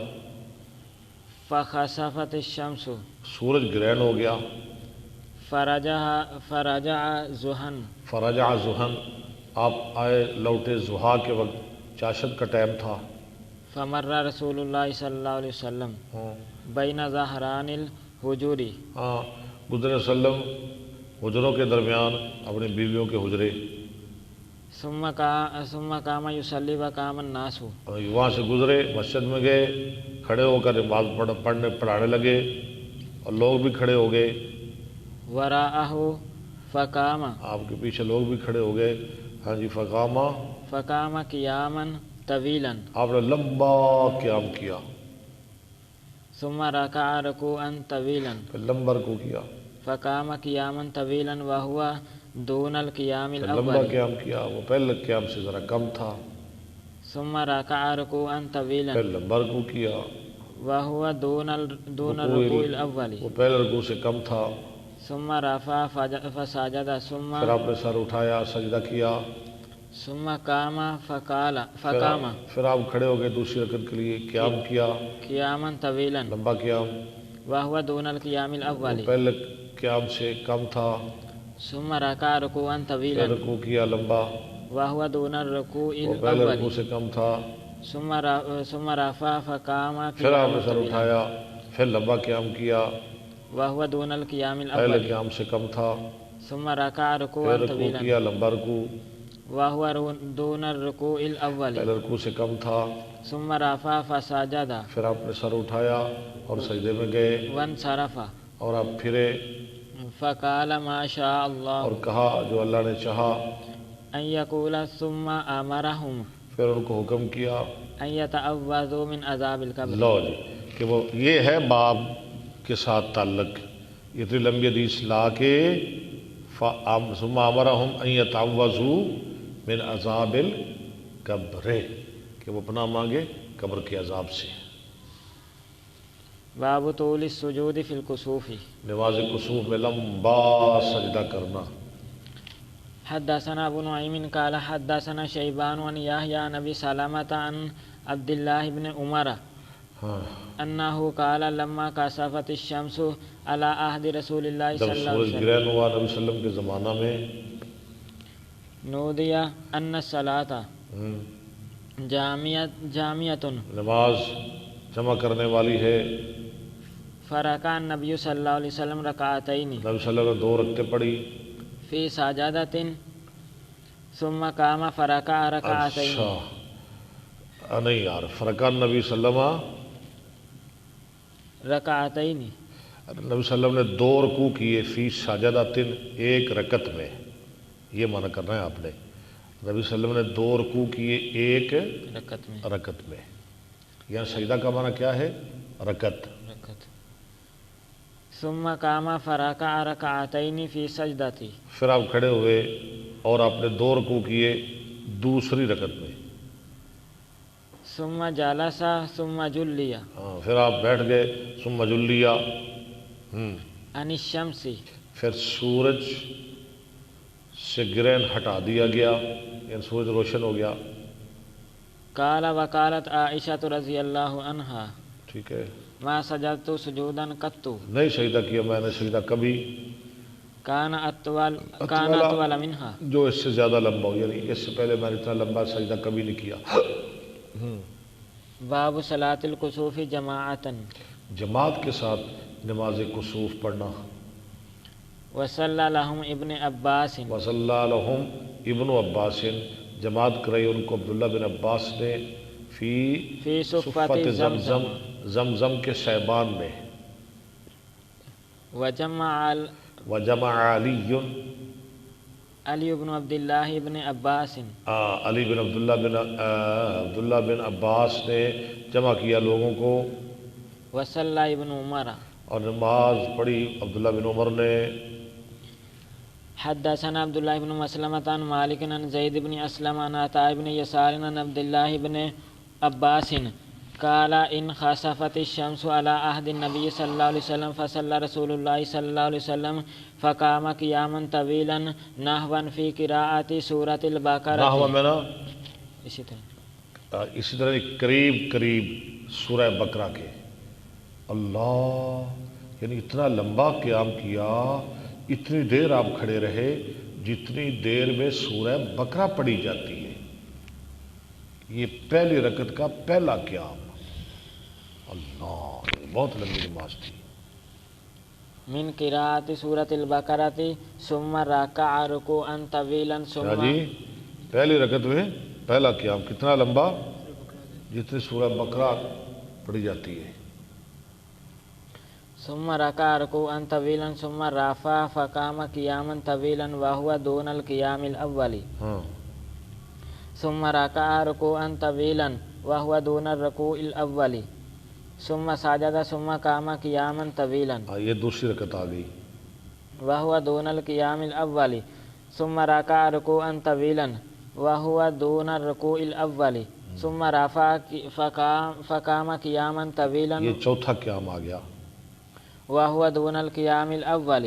Speaker 3: فخسفت الشمس
Speaker 1: سورج گرہن ہو گیا،
Speaker 3: فرجع زحن
Speaker 1: فرجع زحن، آپ آئے لوٹے ضحیٰ کے وقت، چاشت کا ٹائم تھا،
Speaker 3: فمر رسول اللہ صلی اللہ علیہ وسلم بین ظہران الحجوری،
Speaker 1: ہاں گزرے وسلم حجروں کے درمیان، اپنی بیویوں کے حجرے،
Speaker 3: ثم قام یصلی وقام الناس،
Speaker 1: وہاں سے گزرے، مسجد میں گئے، کھڑے ہو کر نماز پڑھانے لگے، اور لوگ بھی کھڑے ہو گئے،
Speaker 3: وراءہ فقام،
Speaker 1: آپ کے پیچھے لوگ بھی کھڑے ہو گئے، ہاں جی،
Speaker 3: فقام قیاما طویلا،
Speaker 1: آپ نے لمبا قیام کیا،
Speaker 3: ثم رکع رکوعا طویلا،
Speaker 1: پھر لمبا رکوع کیا،
Speaker 3: فقام قیاما طویلا وهو دون القیام
Speaker 1: پھر لمبا
Speaker 3: الاول،
Speaker 1: قیام کیا، وہ پہلے قیام سے ذرا کم تھا،
Speaker 3: ثم رکع رکوعا طویلا
Speaker 1: پھر لمبا رکوع کیا،
Speaker 3: وهو دون الرکوع الاول،
Speaker 1: وہ پہلے رکوع سے کم تھا،
Speaker 3: ثم رفع فسجد، ثم
Speaker 1: پھر آپ نے سر اٹھایا، سجدہ کیا،
Speaker 3: ثم قام فقام
Speaker 1: پھر آپ کھڑے ہو گئے دوسری رکعت کے لیے، قیام کیا،
Speaker 3: قیاما طویلا
Speaker 1: لمبا قیام،
Speaker 3: وهو دون القیام
Speaker 1: وہ
Speaker 3: الاول،
Speaker 1: پہلے قیام سے کم تھا،
Speaker 3: ثم رکع رکوعا طویلا
Speaker 1: پھر رکوع کیا لمبا،
Speaker 3: وهو دون الرکوع
Speaker 1: وہ پہلے رکوع
Speaker 3: الاول،
Speaker 1: سے کم تھا،
Speaker 3: ثم رفع فقام
Speaker 1: پھر آپ نے
Speaker 3: قیاما
Speaker 1: سر
Speaker 3: طویلا
Speaker 1: اٹھایا، پھر لمبا قیام کیا،
Speaker 3: وهو دون القیام
Speaker 1: پہلے
Speaker 3: الاول،
Speaker 1: قیام سے کم تھا،
Speaker 3: ثم رکع رکوعا
Speaker 1: پھر رکوع
Speaker 3: طویلا
Speaker 1: کیا لمبا رکوع،
Speaker 3: وهو دون الرکوع الاول،
Speaker 1: پہلے رکوع سے کم تھا،
Speaker 3: ثم رفع فسجد
Speaker 1: پھر آپ نے سر اٹھایا اور سجدے میں گئے،
Speaker 3: وانصرف،
Speaker 1: اور آپ پھرے
Speaker 3: فقال ما شاء اللہ
Speaker 1: اور کہا جو اللہ نے چاہا،
Speaker 3: ان یقول ثم امرهم
Speaker 1: پھر ان کو حکم کیا،
Speaker 3: ان یتعوذوا من عذاب القبر،
Speaker 1: لو جی، کہ وہ یہ ہے باب کے ساتھ تعلق، اتنی لمبی حدیث لا کے ثم امرهم ان يتعوذوا من عذاب القبر، کہ وہ پناہ مانگے قبر کے عذاب سے۔
Speaker 3: باب طول السجود فی الکسوف،
Speaker 1: نماز کسوف میں لمبا سجدہ کرنا۔
Speaker 3: حدثنا ابو نعیم قال حدثنا شیبان عن یحیی عن ابی سلمۃ عن عبد اللہ بن عمر
Speaker 1: ہاں،
Speaker 3: انہ قال لما کسفت الشمس علی عہد رسول اللہ
Speaker 1: جب
Speaker 3: صلی اللہ
Speaker 1: سورج
Speaker 3: علیہ وسلم
Speaker 1: گرہن ہوا نبی صلی اللہ علیہ وسلم کے زمانہ میں،
Speaker 3: نودی ان الصلاۃ جامعۃ،
Speaker 1: نماز جمع کرنے والی ہے،
Speaker 3: فرکع النبی صلی اللہ علیہ وسلم رکعتین
Speaker 1: نبی صلی اللہ علیہ وسلم نے 2 رکعتیں پڑھی،
Speaker 3: فی سجدۃ ثم قام فرکع رکعتین،
Speaker 1: اچھا نہیں یار، فرقان نبی صلی اللہ علیہ
Speaker 3: رکعتین،
Speaker 1: وسلم، نبی صلی اللہ علیہ وسلم نے 2 رکوع کیے، فی سجدۃ، ایک رکعت میں، یہ معنی کرنا ہے آپ نے، نبی صلی اللہ علیہ وسلم نے 2 رکوع کیے ایک
Speaker 3: رکعت میں،
Speaker 1: رکعت میں، یہاں سجدہ کا معنی کیا ہے؟ رکعت۔
Speaker 3: ثم قام فرکع رکعتین فی سجدۃ،
Speaker 1: پھر آپ کھڑے ہوئے اور آپ نے 2 رکوع کیے دوسری رکعت میں،
Speaker 3: ثم جلس ثم جلی
Speaker 1: ہاں، پھر آپ بیٹھ گئے، ثم جلیہ،
Speaker 3: عن الشمس،
Speaker 1: پھر سورج سے گرہن ہٹا دیا گیا، یعنی سورج روشن ہو گیا،
Speaker 3: قال وقالت عائشہ رضی اللہ عنہا
Speaker 1: ٹھیک ہے،
Speaker 3: ما سجدت سجودا قط
Speaker 1: نہیں سجدہ کیا میں نے سجدہ کبھی،
Speaker 3: کان اطول منہا،
Speaker 1: جو اس سے زیادہ لمبا ہو، یعنی اس سے پہلے میں نے اتنا لمبا سجدہ کبھی نہیں کیا۔
Speaker 3: باب صلاۃ الکسوف جماعتا،
Speaker 1: جماعت کے ساتھ نماز کسوف پڑھنا۔
Speaker 3: وصلی لہم ابن عباس،
Speaker 1: وصلی لہم ابن عباس، جماعت کرائی ان کو عبداللہ بن عباس نے، فی صفت زمزم، زمزم کے شیبان میں، وجمع علی،
Speaker 3: علی بن عبداللہ بن عباس،
Speaker 1: علی بن عبداللہ بن عباس نے جمع کیا لوگوں کو،
Speaker 3: وصلی ابن عمر،
Speaker 1: اور نماز پڑھی عبداللہ بن عمر نے۔
Speaker 3: حدثنا عبداللہ بن مسلمۃ عن مالک عن زید بن اسلم عن عطاء بن یسار عن عبداللہ بن عباس قال ان خسفت الشمس على عهد النبي صلی اللہ علیہ وسلم فصلى رسول اللہ صلی اللہ علیہ وسلم فقام قیاما طویلا نحوا فی قراءۃ سورۃ البقرہ،
Speaker 1: نحو میں نا
Speaker 3: اسی طرح
Speaker 1: اسی طرح قریب قریب سورہ بقرہ کے اللہ، یعنی اتنا لمبا قیام کیا، اتنی دیر آپ کھڑے رہے جتنی دیر میں سورہ بقرہ پڑھی جاتی ہے۔ یہ پہلی رکعت کا پہلا قیام، اللہ، بہت لمبی نماز تھی۔
Speaker 3: من قراءت سورۃ البقرۃ ثم رکع رکوعا طویلا
Speaker 1: کیا
Speaker 3: ثم
Speaker 1: جی؟ پہلی رکعت میں پہلا قیام کتنا لمبا؟ جتنی سورہ بقرہ پڑھی جاتی ہے۔
Speaker 3: ثم رکع رکوعا طویلا ثم رفع فقام قیاما طویلا وهو دون القیام الاول
Speaker 1: ہاں،
Speaker 3: ثم رکع رکوعا طویلا وهو دون الرکوع الاول ثم سجد ثم قام قیاما طویلا
Speaker 1: یہ دوسری رکعت آ گئی۔
Speaker 3: وهو دون القيام الأول ثم ركع ركوعا طويلا وهو دون الركوع الأول ثم رفع فقام قياما طويلا
Speaker 1: یہ چوتھا قیام آ گیا۔
Speaker 3: وهو دون القيام الأول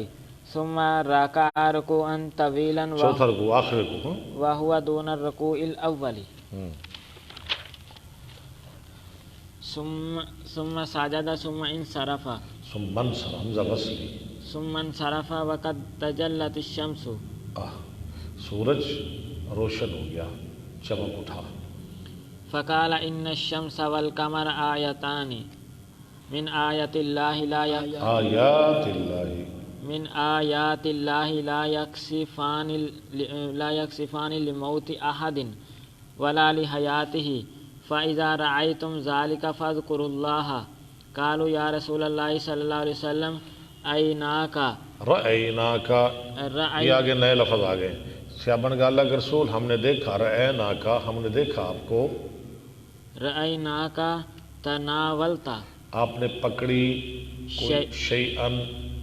Speaker 3: ثم ركع ركوعا طويلا
Speaker 1: چوتھا رکوع، آخر رکوع۔
Speaker 3: وهو دون الركوع الأول ثم سجد ثم انصرف
Speaker 1: ثم انصرف، حمزہ وصلی۔
Speaker 3: ثم انصرف وقد تجلت الشمس
Speaker 1: سورج روشن ہو گیا، چمک اٹھا۔
Speaker 3: فقال ان الشمس والقمر آیتان من آیات اللہ
Speaker 1: آیات اللہ،
Speaker 3: من آیات اللہ لا یکسفان لموت احد ولا لحیاته فاذا رأیتم ذلك فاذکروا اللہ قالوا یا رسول اللہ صلی اللہ علیہ وسلم ایناکا
Speaker 1: رأیناکا، یہ آگے نئے لفظ آ گئے۔ سیابن کا اللہ کے رسول، ہم نے دیکھا، رأیناکا، ہم نے دیکھا آپ کو،
Speaker 3: رأیناکا تناولتا،
Speaker 1: آپ نے پکڑی شیئن،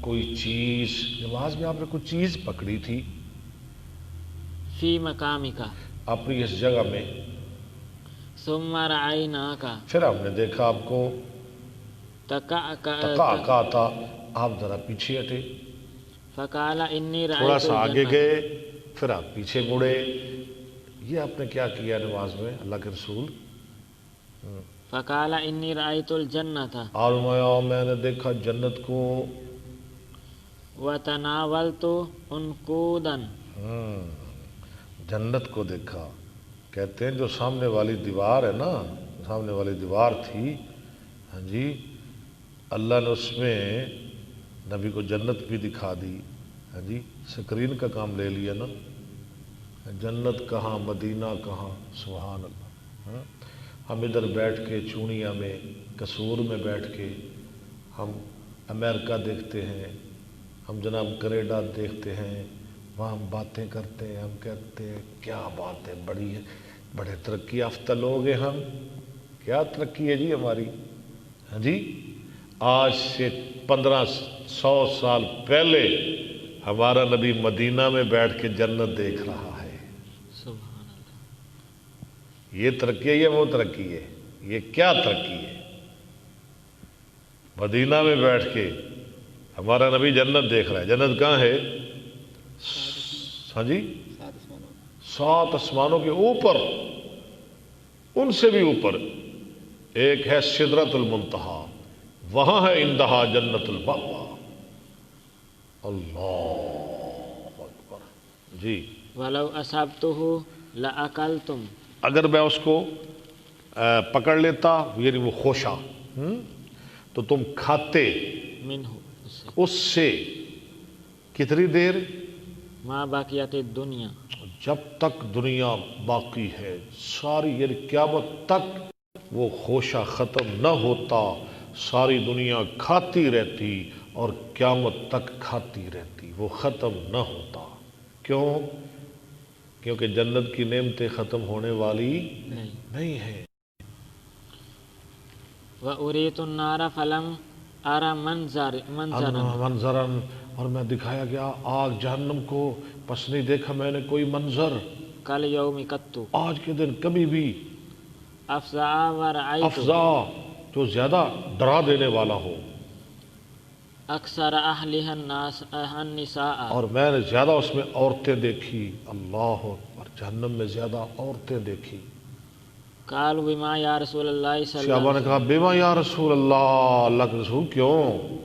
Speaker 1: کوئی چیز، نماز میں آپ نے کوئی چیز پکڑی تھی
Speaker 3: فی مقامکا،
Speaker 1: اپنی اس جگہ میں،
Speaker 3: ثم رأیناکا
Speaker 1: پھر ہم نے دیکھا آپ کو تقعقع تھا، آپ ذرا پیچھے ہٹے،
Speaker 3: فقال انی رأیت
Speaker 1: تھوڑا سا آگے
Speaker 3: الجنہ،
Speaker 1: گئے، پھر آپ پیچھے مڑے۔ یہ آپ نے کیا کیا نماز میں اللہ کے رسول؟
Speaker 3: فقال انی رأیت الجنہ
Speaker 1: اور میں نے دیکھا جنت کو،
Speaker 3: وتناولت عنقودا،
Speaker 1: جنت کو دیکھا۔ کہتے ہیں جو سامنے والی دیوار ہے نا، سامنے والی دیوار تھی، ہاں جی، اللہ نے اس میں نبی کو جنت بھی دکھا دی، ہاں جی، سکرین کا کام لے لیا نا، جنت کہاں، مدینہ کہاں، سبحان اللہ۔ ہم ادھر بیٹھ کے چونیا میں، قصور میں بیٹھ کے ہم امریکہ دیکھتے ہیں، ہم جناب کینیڈا دیکھتے ہیں، وہاں ہم باتیں کرتے ہیں، ہم کہتے ہیں کیا بات ہے، بڑے ترقی یافتہ لوگ ہیں ہم، کیا ترقی ہے جی ہماری، ہاں جی۔ آج سے 1500 سال پہلے ہمارا نبی مدینہ میں بیٹھ کے جنت دیکھ رہا ہے۔
Speaker 3: سبحان اللہ،
Speaker 1: یہ ترقی ہے یا وہ ترقی ہے؟ یہ کیا ترقی ہے؟ مدینہ میں بیٹھ کے ہمارا نبی جنت دیکھ رہا ہے۔ جنت کہاں ہے؟ ہاں جی، 7 آسمانوں کے اوپر، ان سے بھی اوپر ایک ہے سدرۃ المنتہا، وہاں ہے اندہا جنت المأویٰ۔ اللہ اکبر جی۔
Speaker 3: ولو اصبتہ لأکلتم،
Speaker 1: اگر میں اس کو پکڑ لیتا، یعنی وہ خوشہ، تو تم کھاتے
Speaker 3: منہ،
Speaker 1: اس سے کتنی دیر؟
Speaker 3: ما باقیات الدنیا،
Speaker 1: جب تک دنیا باقی ہے، ساری یعنی قیامت تک وہ خوشہ ختم نہ ہوتا، ساری دنیا کھاتی رہتی اور قیامت تک کھاتی رہتی، وہ ختم نہ ہوتا۔ کیوں؟ کیونکہ جنت کی نعمتیں ختم ہونے والی نہیں ہیں۔
Speaker 3: وَأُرِيتُ النَّارَ فَلَمْ أَرَ
Speaker 1: منظرا، اور میں دکھایا گیا آگ جہنم کو، پس نہیں دیکھا میں نے کوئی منظر
Speaker 3: كَالْيَوْمِ قَطُّ
Speaker 1: آج کے دن کبھی بھی
Speaker 3: أَفْزَعَ وَرَأَيْتُ
Speaker 1: افزا، جو زیادہ ڈرا دینے والا ہو،
Speaker 3: أَكْثَرَ أَهْلِهَا النِّسَاءَ،
Speaker 1: اور میں نے زیادہ اس میں عورتیں دیکھی، اللہ اکبر، جہنم میں زیادہ عورتیں دیکھی۔
Speaker 3: قالوا بما یا رسول اللہ صلی اللہ
Speaker 1: صحابہ نے
Speaker 3: علیہ
Speaker 1: کہا بیما یا رسول اللہ کے رسول کیوں؟
Speaker 3: وسلم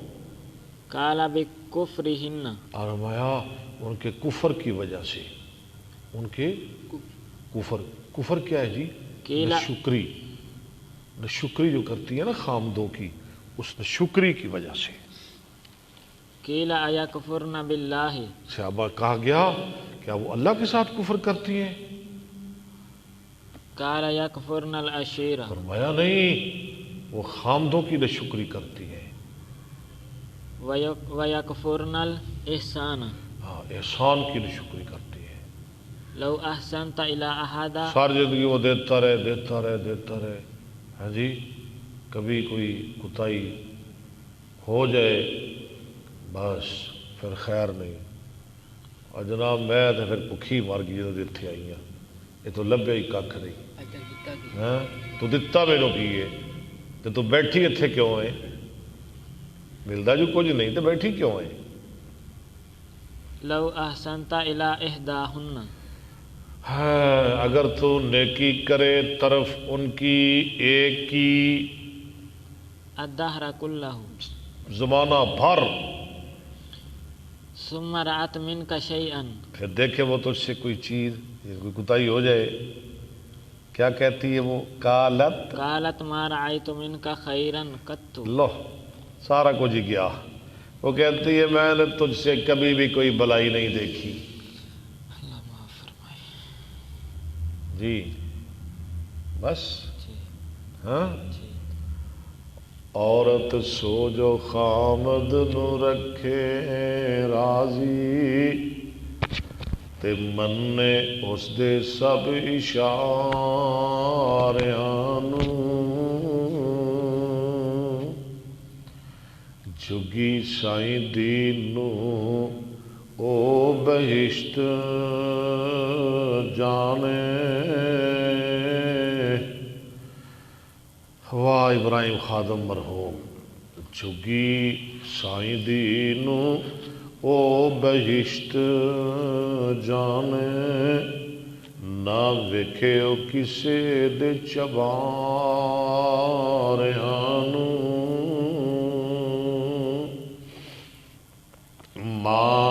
Speaker 3: قال بکفرہن
Speaker 1: اور فرمایا ان کے کفر کی وجہ سے. ان کے کفر کیا ہے جی؟
Speaker 3: قیل
Speaker 1: نشکری جو کرتی ہے نا خامدوں کی، اس نشکری کی وجہ سے.
Speaker 3: قیل ایکفرن باللہ
Speaker 1: صحابہ کہا گیا کیا وہ اللہ کے ساتھ کفر کرتی ہیں؟
Speaker 3: قال یکفرن العشیرہ
Speaker 1: فرمایا نہیں، وہ خامدوں کی نشکری کرتی ہیں.
Speaker 3: ویکفرن الاحسان
Speaker 1: ہاں، احسان کی نشکری کرتی ہیں.
Speaker 3: لو احسنت الی احد
Speaker 1: ساری زندگی وہ دیتا رہے. ہاں جی، کبھی کوئی کوتاہی ہو جائے بس پھر خیر نہیں. اور جناب میں تو پھر بکھی مر گئی جدوں اتنے آئی ہوں، یہ تو لبیا ہی کھ نہیں. ہاں تو دتا مینوں کی ہے تو بیٹھی اتنے کیوں ہے؟ ملتا جو کچھ نہیں تو بیٹھی کیوں ہے؟
Speaker 3: لو احسنت الی احداہن
Speaker 1: ہاں، اگر تو نیکی کرے طرف ان کی ایک کی
Speaker 3: الدہر کلہ
Speaker 1: زمانہ بھر،
Speaker 3: ثم رأت منک شیئا
Speaker 1: پھر دیکھے وہ تجھ سے کوئی چیز، کوئی کوتاہی ہو جائے، کیا کہتی ہے وہ؟
Speaker 3: قالت ما رأیت منک خیرا قط
Speaker 1: لو سارا کچھ ہی گیا. وہ کہتی ہے میں نے تجھ سے کبھی بھی کوئی بلائی نہیں دیکھی.
Speaker 3: اللہ معاف فرمائے.
Speaker 1: جی بس. ہاں، عورت سو جو خامد نو رکھے راضی تے مننے اس دے سب اشاریاں نو، جگی سائیں دین نو او بہشت جانے. واہ ابراہیم خادم مرحوم. جگی سائیں دین نو او بہشت جانے، نہ ویکھے او کسے دے چباریاں نو. ماں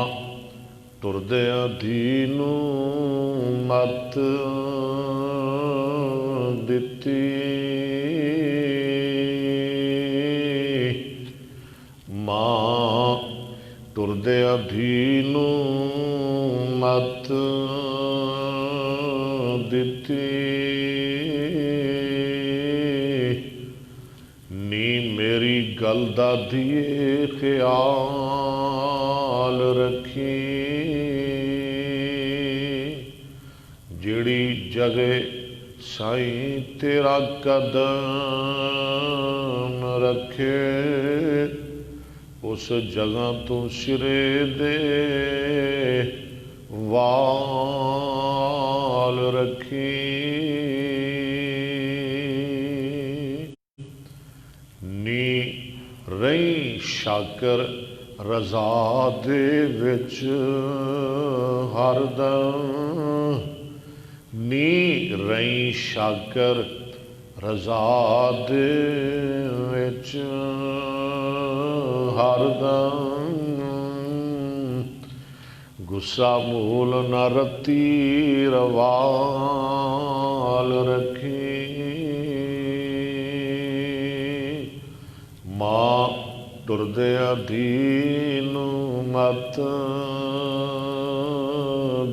Speaker 1: ٹردیاں دینو مت دتی، ماں ٹردیاں دینو مت دتی. نی میری گل دا دیے خیال رکھی، جڑی جگہ سائیں تیرا قدم رکھے، اس جگہ تو سرے دے وال رکھی. نی رہی شاکر رضا دے وچ ہر دم، نی رہی شاکر رضا دے وچ ہر دم. غصہ مول نہ رتی روال رکھی، ماں ٹردیاں دینو مت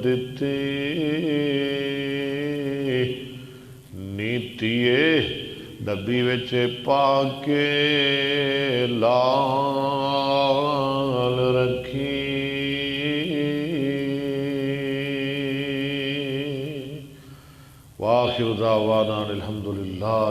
Speaker 1: دتی. نیتیے ڈبی وچ پا کے لال رکھی. وآخر دعوانا الحمدللہ.